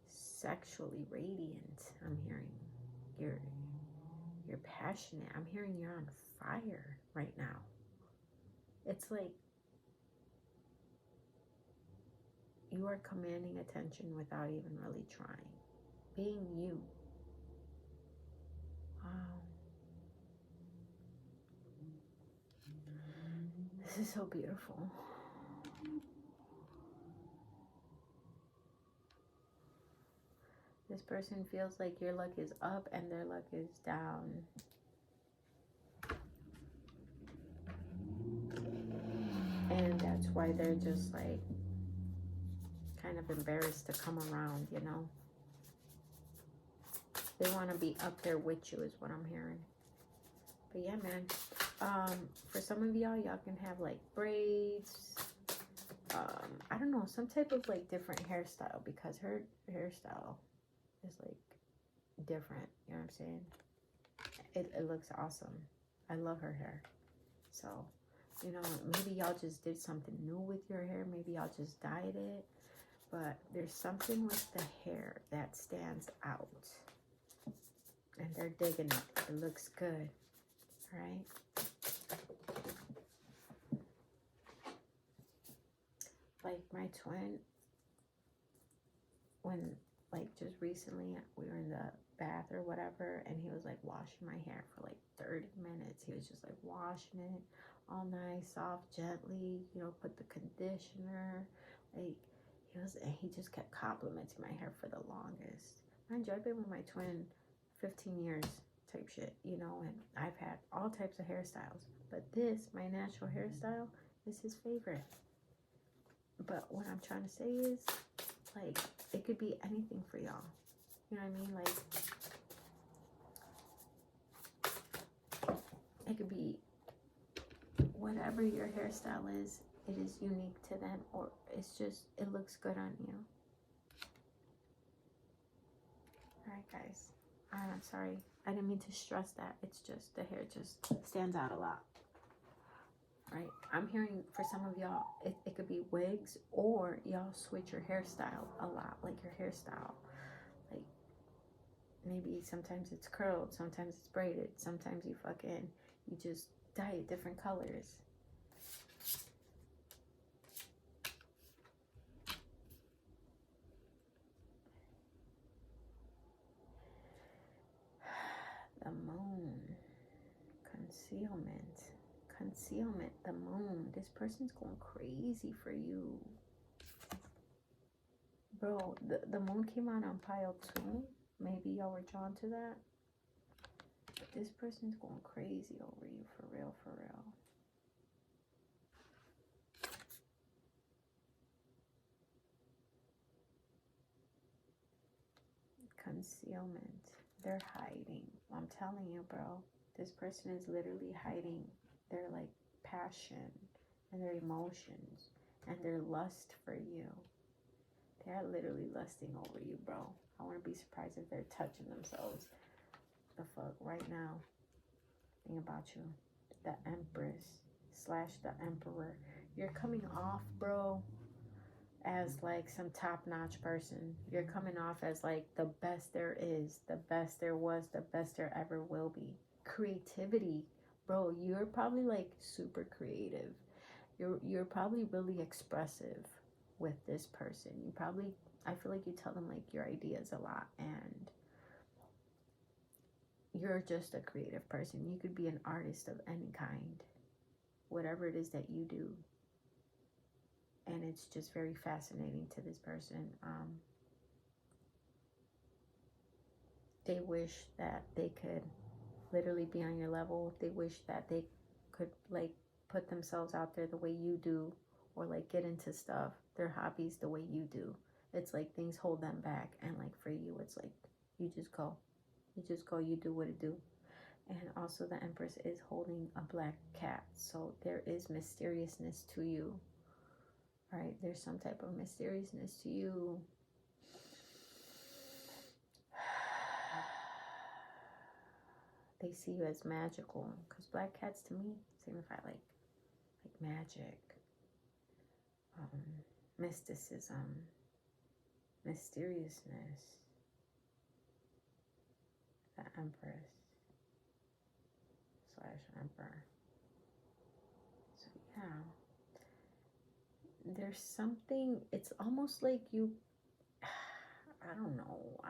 sexually radiant. I'm hearing you're passionate. I'm hearing you're on fire right now. It's like you are commanding attention without even really trying. Being you. Wow. This is so beautiful. This person feels like your luck is up and their luck is down. And that's why they're just like kind of embarrassed to come around, you know. They want to be up there with you is what I'm hearing. But yeah, man. For some of y'all can have like braids. I don't know, some type of like different hairstyle, because her hairstyle is like different. You know what I'm saying? It looks awesome. I love her hair. So, you know, maybe y'all just did something new with your hair. Maybe y'all just dyed it. But there's something with the hair that stands out. And they're digging it. It looks good. Right? Like my twin, when like just recently we were in the bath or whatever, and he was like washing my hair for like 30 minutes. He was just like washing it all nice, soft, gently, you know, put the conditioner. Like he just kept complimenting my hair for the longest. Mind you, I've been with my twin 15 years type shit, you know, and I've had all types of hairstyles. But this, my natural hairstyle, is his favorite. But what I'm trying to say is, like, it could be anything for y'all. You know what I mean? Like, it could be whatever your hairstyle is, it is unique to them, or it's just, it looks good on you. Alright, guys. I'm sorry. I didn't mean to stress that. It's just, the hair just stands out a lot. Right? I'm hearing for some of y'all, it could be wigs, or y'all switch your hairstyle a lot. Like your hairstyle. Like, maybe sometimes it's curled, sometimes it's braided, sometimes you just dye it different colors. The moon. Concealment, the moon. This person's going crazy for you. Bro, the moon came out on pile 2. Maybe y'all were drawn to that. But this person's going crazy over you, for real, for real. Concealment. They're hiding. I'm telling you, bro. This person is literally hiding their like passion and their emotions and their lust for you. They're literally lusting over you, bro. I wouldn't be surprised if they're touching themselves the fuck right now. Think about you. The Empress / the Emperor. You're coming off, bro, as like some top-notch person. You're coming off as like the best there is, the best there was, the best there ever will be. Creativity, bro. You're probably like super creative. You're probably really expressive with this person. You probably, I feel like you tell them like your ideas a lot, and you're just a creative person. You could be an artist of any kind, whatever it is that you do. And it's just very fascinating to this person. They wish that they could literally be on your level. They wish that they could like put themselves out there the way you do, or like get into stuff, their hobbies the way you do. It's like things hold them back, and like for you, it's like you just go. You just go, you do what it do. And also the Empress is holding a black cat. So there is mysteriousness to you. Right? There's some type of mysteriousness to you. They see you as magical. Because black cats to me signify like magic. Mysticism. Mysteriousness. The Empress / Emperor. So yeah, there's something, it's almost like you, I don't know,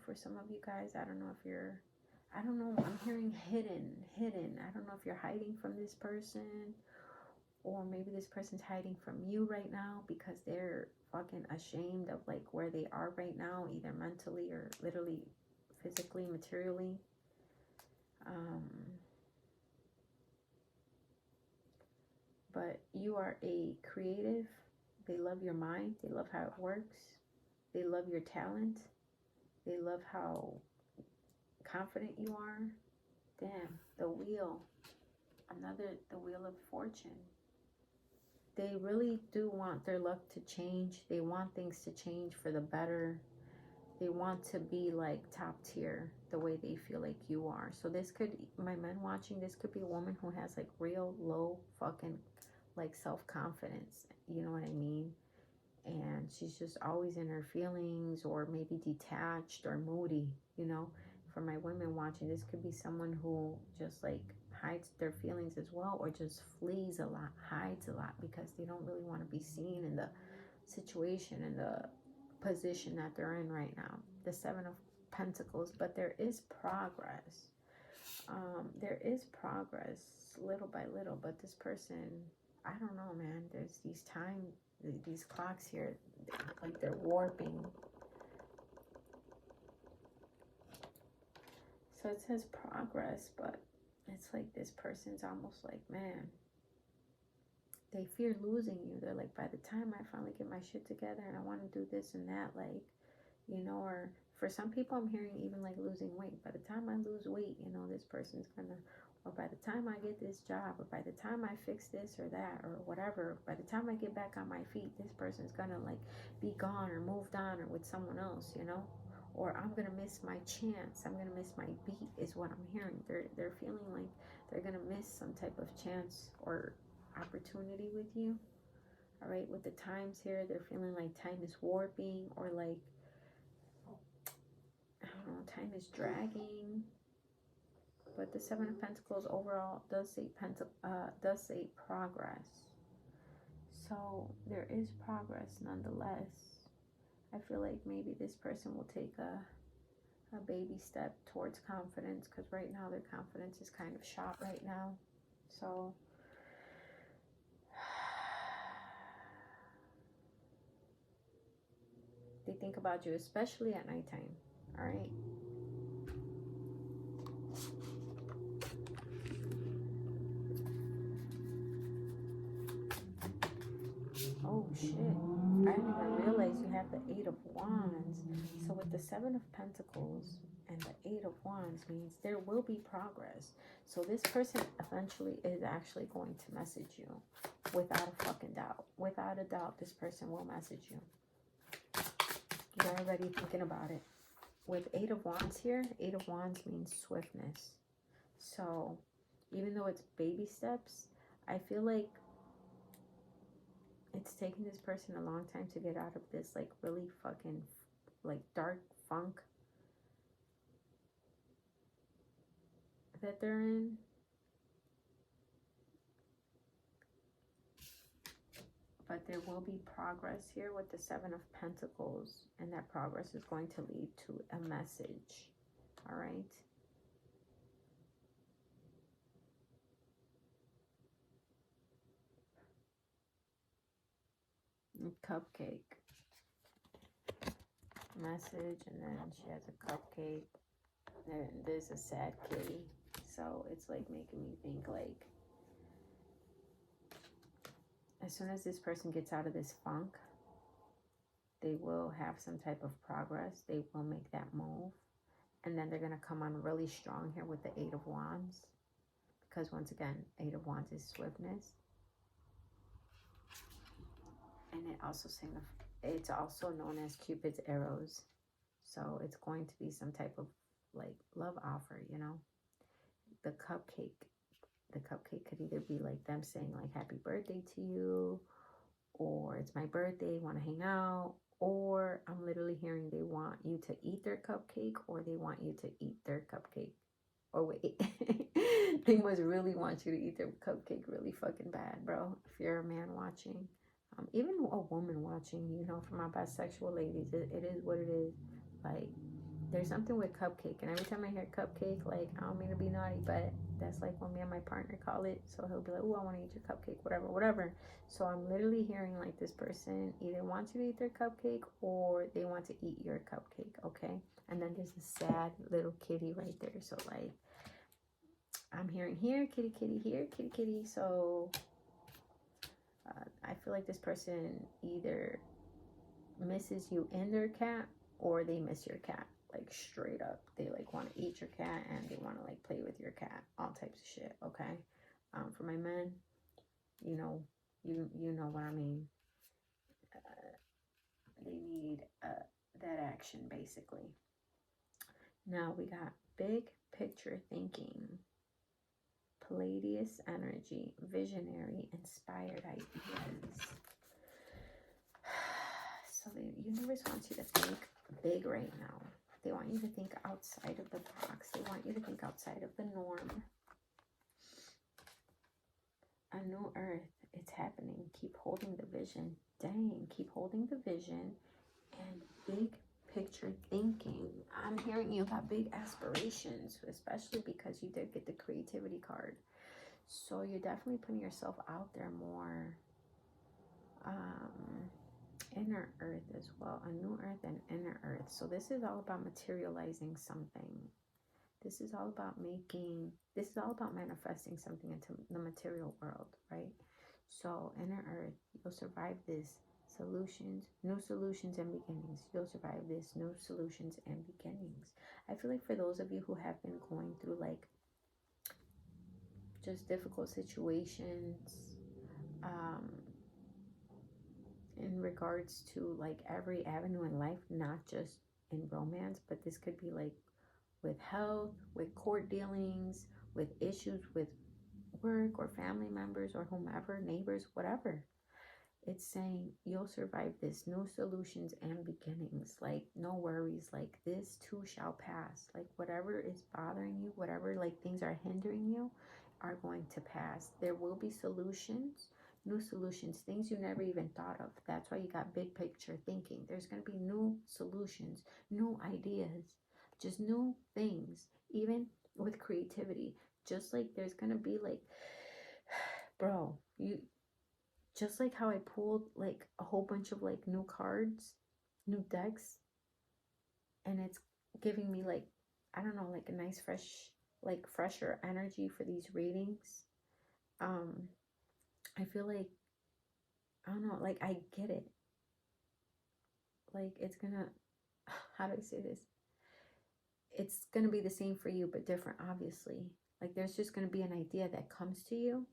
for some of you guys, I don't know if you're, I don't know, I'm hearing hidden, I don't know if you're hiding from this person, or maybe this person's hiding from you right now because they're fucking ashamed of like where they are right now, either mentally or literally physically, materially. But you are a creative. They love your mind. They love how it works. They love your talent. They love how confident you are. Damn, the wheel. The wheel of fortune. They really do want their luck to change. They want things to change for the better. They want to be like top tier the way they feel like you are. So this could, my men watching, this could be a woman who has like real low fucking like self-confidence. You know what I mean? And she's just always in her feelings, or maybe detached or moody, you know. For my women watching, this could be someone who just like hides their feelings as well, or just flees a lot, hides a lot, because they don't really want to be seen in the situation and the position that they're in right now. The Seven of Pentacles. But there is progress. There is progress little by little, but this person, I don't know, man, there's these clocks here, like they're warping. So it says progress, but it's like this person's almost like, man, they fear losing you. They're like, by the time I finally get my shit together and I want to do this and that, like, you know, or for some people I'm hearing even like losing weight. By the time I lose weight, you know, this person's gonna, or by the time I get this job, or by the time I fix this or that or whatever, by the time I get back on my feet, this person's gonna like be gone or moved on or with someone else, you know. Or I'm gonna miss my chance, I'm gonna miss my beat, is what I'm hearing. They're feeling like they're gonna miss some type of chance or opportunity with you. All right, with the times here, they're feeling like time is warping, or like, I don't know, time is dragging. But the Seven of Pentacles overall does say progress. So there is progress nonetheless. I feel like maybe this person will take a baby step towards confidence, because right now their confidence is kind of shot right now. So they think about you, especially at nighttime. All right. Oh shit, I didn't even realize you have the Eight of Wands. So with the Seven of Pentacles and the Eight of Wands means there will be progress. So this person eventually is actually going to message you without a fucking doubt. Without a doubt, this person will message you. You're already thinking about it. With Eight of Wands here, Eight of Wands means swiftness. So even though it's baby steps, I feel like it's taken this person a long time to get out of this like really fucking like dark funk that they're in. But there will be progress here with the Seven of Pentacles, and that progress is going to lead to a message. All right. Cupcake. Message, and then she has a cupcake. And there's a sad kitty. So it's like making me think like, as soon as this person gets out of this funk, they will have some type of progress. They will make that move. And then they're going to come on really strong here with the Eight of Wands. Because once again, Eight of Wands is swiftness. And it's also known as Cupid's arrows. So it's going to be some type of like love offer, you know. The cupcake could either be like them saying like happy birthday to you, or it's my birthday, want to hang out, or I'm literally hearing they want you to eat their cupcake, or they want you to eat their cupcake. Or wait, they must really want you to eat their cupcake really fucking bad, bro. If you're a man watching, even a woman watching, you know, for my bisexual ladies, it is what it is. Like, there's something with cupcake, and every time I hear cupcake, like, I don't mean to be naughty, but that's like when me and my partner call it. So he'll be like, oh, I want to eat your cupcake, whatever. So I'm literally hearing like this person either wants you to eat their cupcake or they want to eat your cupcake, okay? And then there's a sad little kitty right there. So like, I'm hearing here, kitty, here, kitty. So I feel like this person either misses you in their cat or they miss your cat. Like straight up, they like want to eat your cat and they want to like play with your cat, all types of shit. Okay. For my men, you know what I mean. They need that action basically. Now we got big picture thinking, Palladius energy, visionary, inspired ideas. So the universe wants you to think big right now. They want you to think outside of the box. They want you to think outside of the norm. A new earth, it's happening. Keep holding the vision. Dang, keep holding the vision. And big picture thinking. I'm hearing you got big aspirations, especially because you did get the creativity card. So you're definitely putting yourself out there more. Inner earth as well, a new earth and inner earth. So this is all about materializing something. This is all about manifesting something into the material world, right? So inner earth, you'll survive this. Solutions, new solutions and beginnings. You'll survive this, new solutions and beginnings. I feel like for those of you who have been going through like just difficult situations, in regards to like every avenue in life, not just in romance, but this could be like with health, with court dealings, with issues with work or family members or whomever, neighbors, whatever. It's saying you'll survive this, new solutions and beginnings. Like no worries, like this too shall pass. Like whatever is bothering you, whatever like things are hindering you are going to pass. There will be solutions, new solutions, things you never even thought of. That's why you got big picture thinking. There's going to be new solutions, new ideas, just new things, even with creativity. Just like there's going to be like, bro, just like how I pulled like a whole bunch of like new cards, new decks, and it's giving me like, I don't know, like a nice fresher energy for these readings. I feel like, I don't know, like I get it. like, it's gonna, how do I say this? It's gonna be the same for you, but different, obviously. Like, there's just gonna be an idea that comes to you.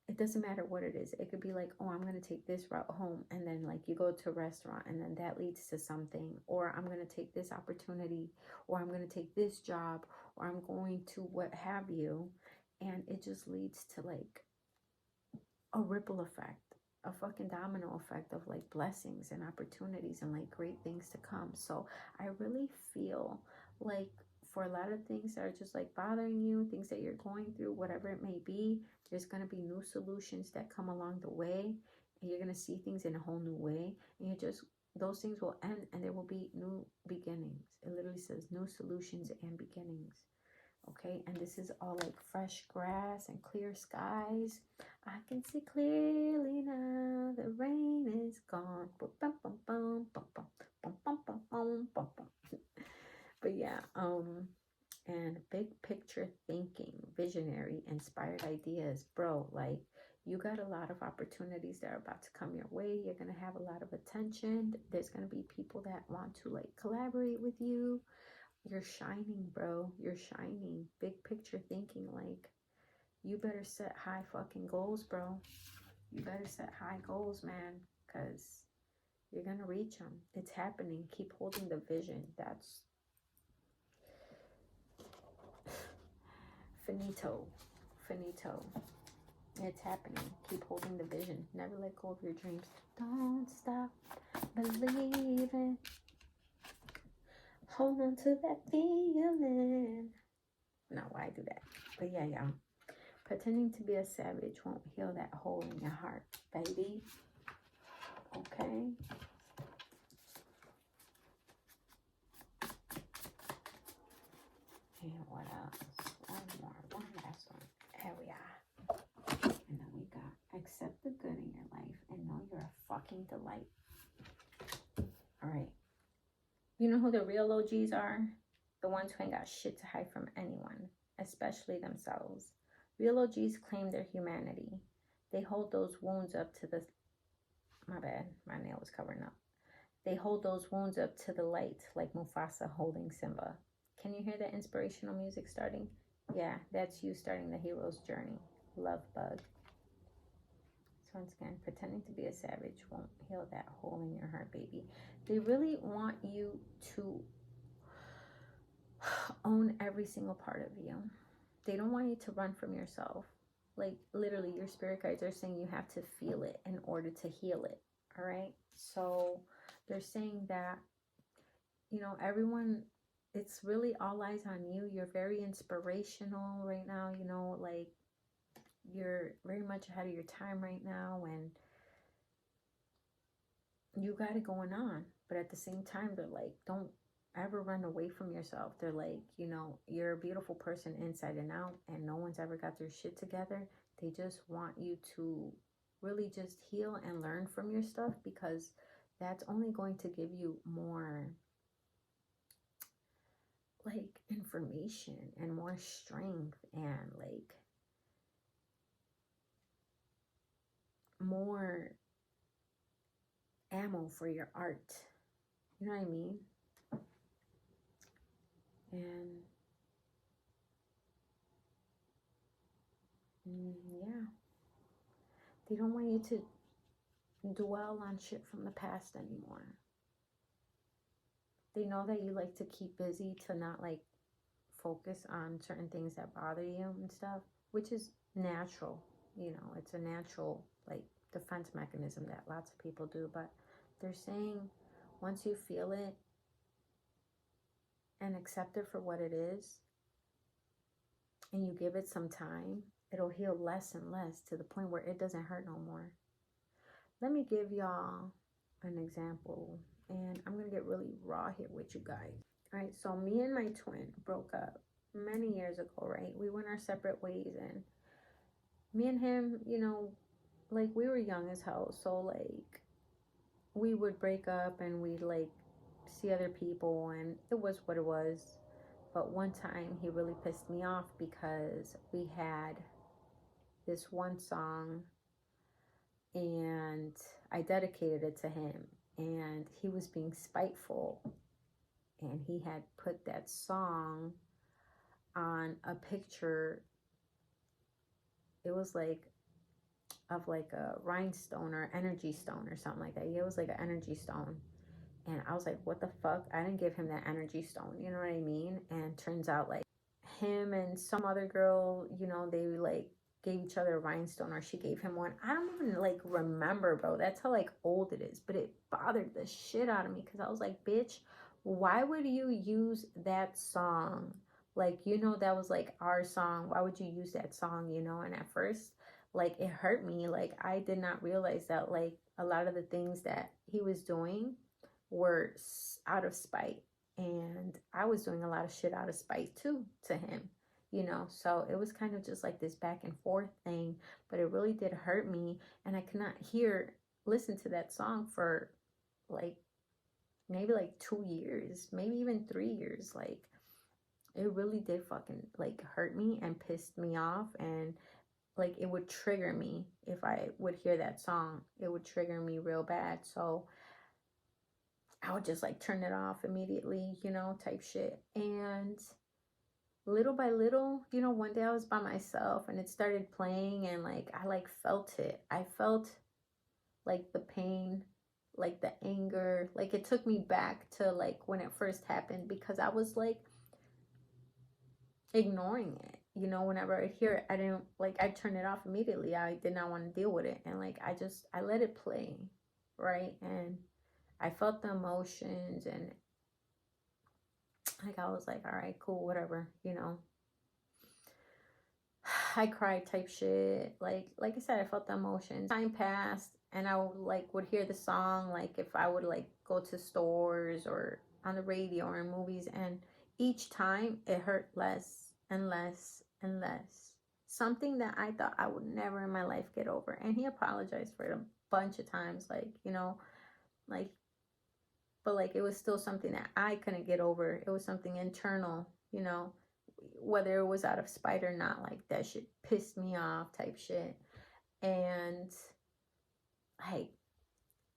It doesn't matter what it is. It could be like, oh, I'm going to take this route home. And then like you go to a restaurant and then that leads to something. Or I'm going to take this opportunity. Or I'm going to take this job. Or I'm going to what have you. And it just leads to like a ripple effect. A fucking domino effect of like blessings and opportunities and like great things to come. So I really feel like for a lot of things that are just like bothering you, things that you're going through, whatever it may be, there's going to be new solutions that come along the way, and you're going to see things in a whole new way, and you just, those things will end and there will be new beginnings. It literally says new solutions and beginnings. Okay, and this is all like fresh grass and clear skies. I can see clearly now, the rain is gone. But yeah, and big picture thinking, visionary, inspired ideas, bro. Like, you got a lot of opportunities that are about to come your way. You're gonna have a lot of attention. There's gonna be people that want to like collaborate with you. You're shining, bro. You're shining. Big picture thinking. Like, you better set high fucking goals, bro. You better set high goals, man, because you're gonna reach them. It's happening. Keep holding the vision. That's finito. It's happening. Keep holding the vision. Never let go of your dreams. Don't stop believing. Hold on to that feeling. No, why do that? But yeah. Pretending to be a savage won't heal that hole in your heart, baby. Okay? And what else? One last one. There we are. And then we got, accept the good in your life and know you're a fucking delight. All right. You know who the real OGs are? The ones who ain't got shit to hide from anyone, especially themselves. Real OGs claim their humanity. They hold those wounds up to the... My bad, my nail was covering up. They hold those wounds up to the light, like Mufasa holding Simba. Can you hear the inspirational music starting? Yeah, that's you starting the hero's journey. Love bug. So once again, pretending to be a savage won't heal that hole in your heart, baby. They really want you to own every single part of you. They don't want you to run from yourself. Like, literally, your spirit guides are saying you have to feel it in order to heal it. All right? So they're saying that, you know, everyone, it's really all eyes on you. You're very inspirational right now. You know, like, you're very much ahead of your time right now. And you got it going on. But at the same time, they're like, don't ever run away from yourself. They're like, you know, you're a beautiful person inside and out, and no one's ever got their shit together. They just want you to really just heal and learn from your stuff, because that's only going to give you more like information and more strength and like more ammo for your art. You know what I mean? And yeah, they don't want you to dwell on shit from the past anymore. They know that you like to keep busy, to not like focus on certain things that bother you and stuff, which is natural. You know, it's a natural like defense mechanism that lots of people do. But they're saying once you feel it and accept it for what it is, and you give it some time, it'll heal less and less to the point where it doesn't hurt no more. Let me give y'all an example, and I'm going to get really raw here with you guys. All right, so me and my twin broke up many years ago, right? We went our separate ways, and me and him, you know, like, we were young as hell, so like we would break up and we'd like see other people, and it was what it was. But one time he really pissed me off because we had this one song and I dedicated it to him. and he was being spiteful, and he had put that song on a picture. It was like of like a rhinestone or energy stone or something like that. Yeah, it was like an energy stone. And I was like, what the fuck? I didn't give him that energy stone. You know what I mean? And turns out like him and some other girl, you know, they like gave each other a rhinestone, or she gave him one. I don't even like remember, bro. That's how like old it is. But it bothered the shit out of me because I was like, bitch, why would you use that song? Like, you know, that was like our song. Why would you use that song, you know? And at first, like, it hurt me. Like, I did not realize that like a lot of the things that he was doing were out of spite, and I was doing a lot of shit out of spite too to him, you know. So it was kind of just like this back and forth thing, but it really did hurt me, and I could not listen to that song for like maybe like 2 years, maybe even 3 years. Like, it really did fucking like hurt me and pissed me off, and like it would trigger me if I would hear that song. It would trigger me real bad. So I would just like turn it off immediately, you know, type shit. And little by little, you know, one day I was by myself and it started playing, and like I like felt it. I felt like the pain, like the anger. Like, it took me back to like when it first happened, because I was like ignoring it. You know, whenever I hear it, I didn't like, I turned it off immediately. I did not want to deal with it. And like I let it play, right? And I felt the emotions, and like I was like, all right, cool, whatever, you know. I cried type shit. Like I said, I felt the emotions. Time passed, and I would hear the song, like if I would like go to stores or on the radio or in movies, and each time it hurt less and less and less. Something that I thought I would never in my life get over. And he apologized for it a bunch of times, like, you know, like, but like it was still something that I couldn't get over. It was something internal, you know, whether it was out of spite or not. Like, that shit pissed me off type shit. And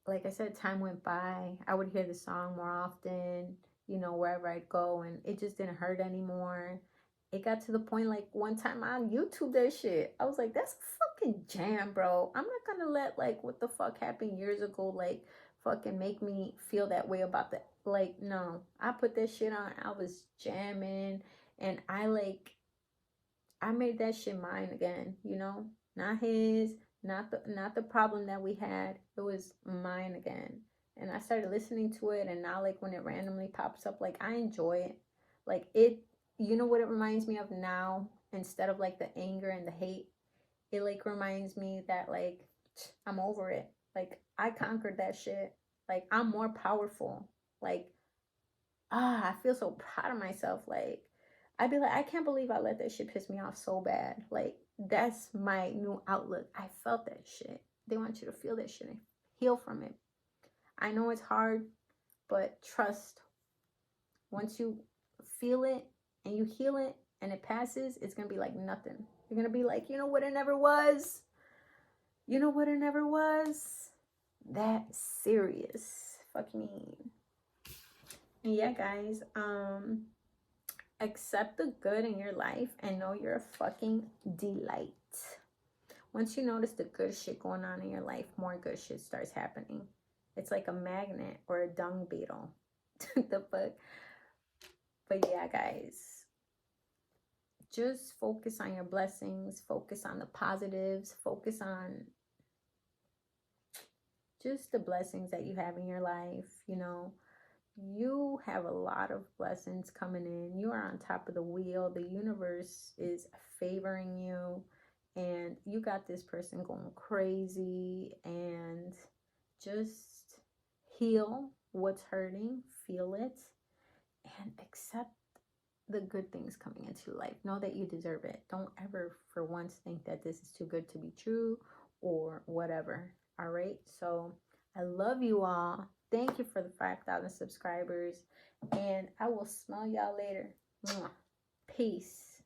like I said, time went by. I would hear the song more often, you know, wherever I'd go, and it just didn't hurt anymore. It got to the point, like, one time on YouTube, that shit, I was like, that's a fucking jam, bro. I'm not gonna let like what the fuck happened years ago like fucking make me feel that way about that. Like, no, I put that shit on. I was jamming, and I made that shit mine again, you know? Not his, not the problem that we had. It was mine again. And I started listening to it, and now like when it randomly pops up, like I enjoy it. Like, it, you know what it reminds me of now? Instead of like the anger and the hate, it like reminds me that like I'm over it. Like, I conquered that shit. Like, I'm more powerful. Like, I feel so proud of myself. Like, I'd be like, I can't believe I let that shit piss me off so bad. Like, that's my new outlook. I felt that shit. They want you to feel that shit and heal from it. I know it's hard, but trust. Once you feel it and you heal it and it passes, it's gonna be like nothing. You're gonna be like, you know what it never was? You know what it never was? That serious. Fuck me. Yeah, guys. Accept the good in your life and know you're a fucking delight. Once you notice the good shit going on in your life, more good shit starts happening. It's like a magnet or a dung beetle. The fuck? But yeah, guys, just focus on your blessings, focus on the positives, focus on just the blessings that you have in your life, you know. You have a lot of blessings coming in. You are on top of the wheel. The universe is favoring you, and you got this person going crazy. And just heal what's hurting, feel it, and accept the good things coming into your life. Know that you deserve it. Don't ever for once think that this is too good to be true or whatever. All right, so I love you all. Thank you for the 5,000 subscribers, and I will smell y'all later. Peace.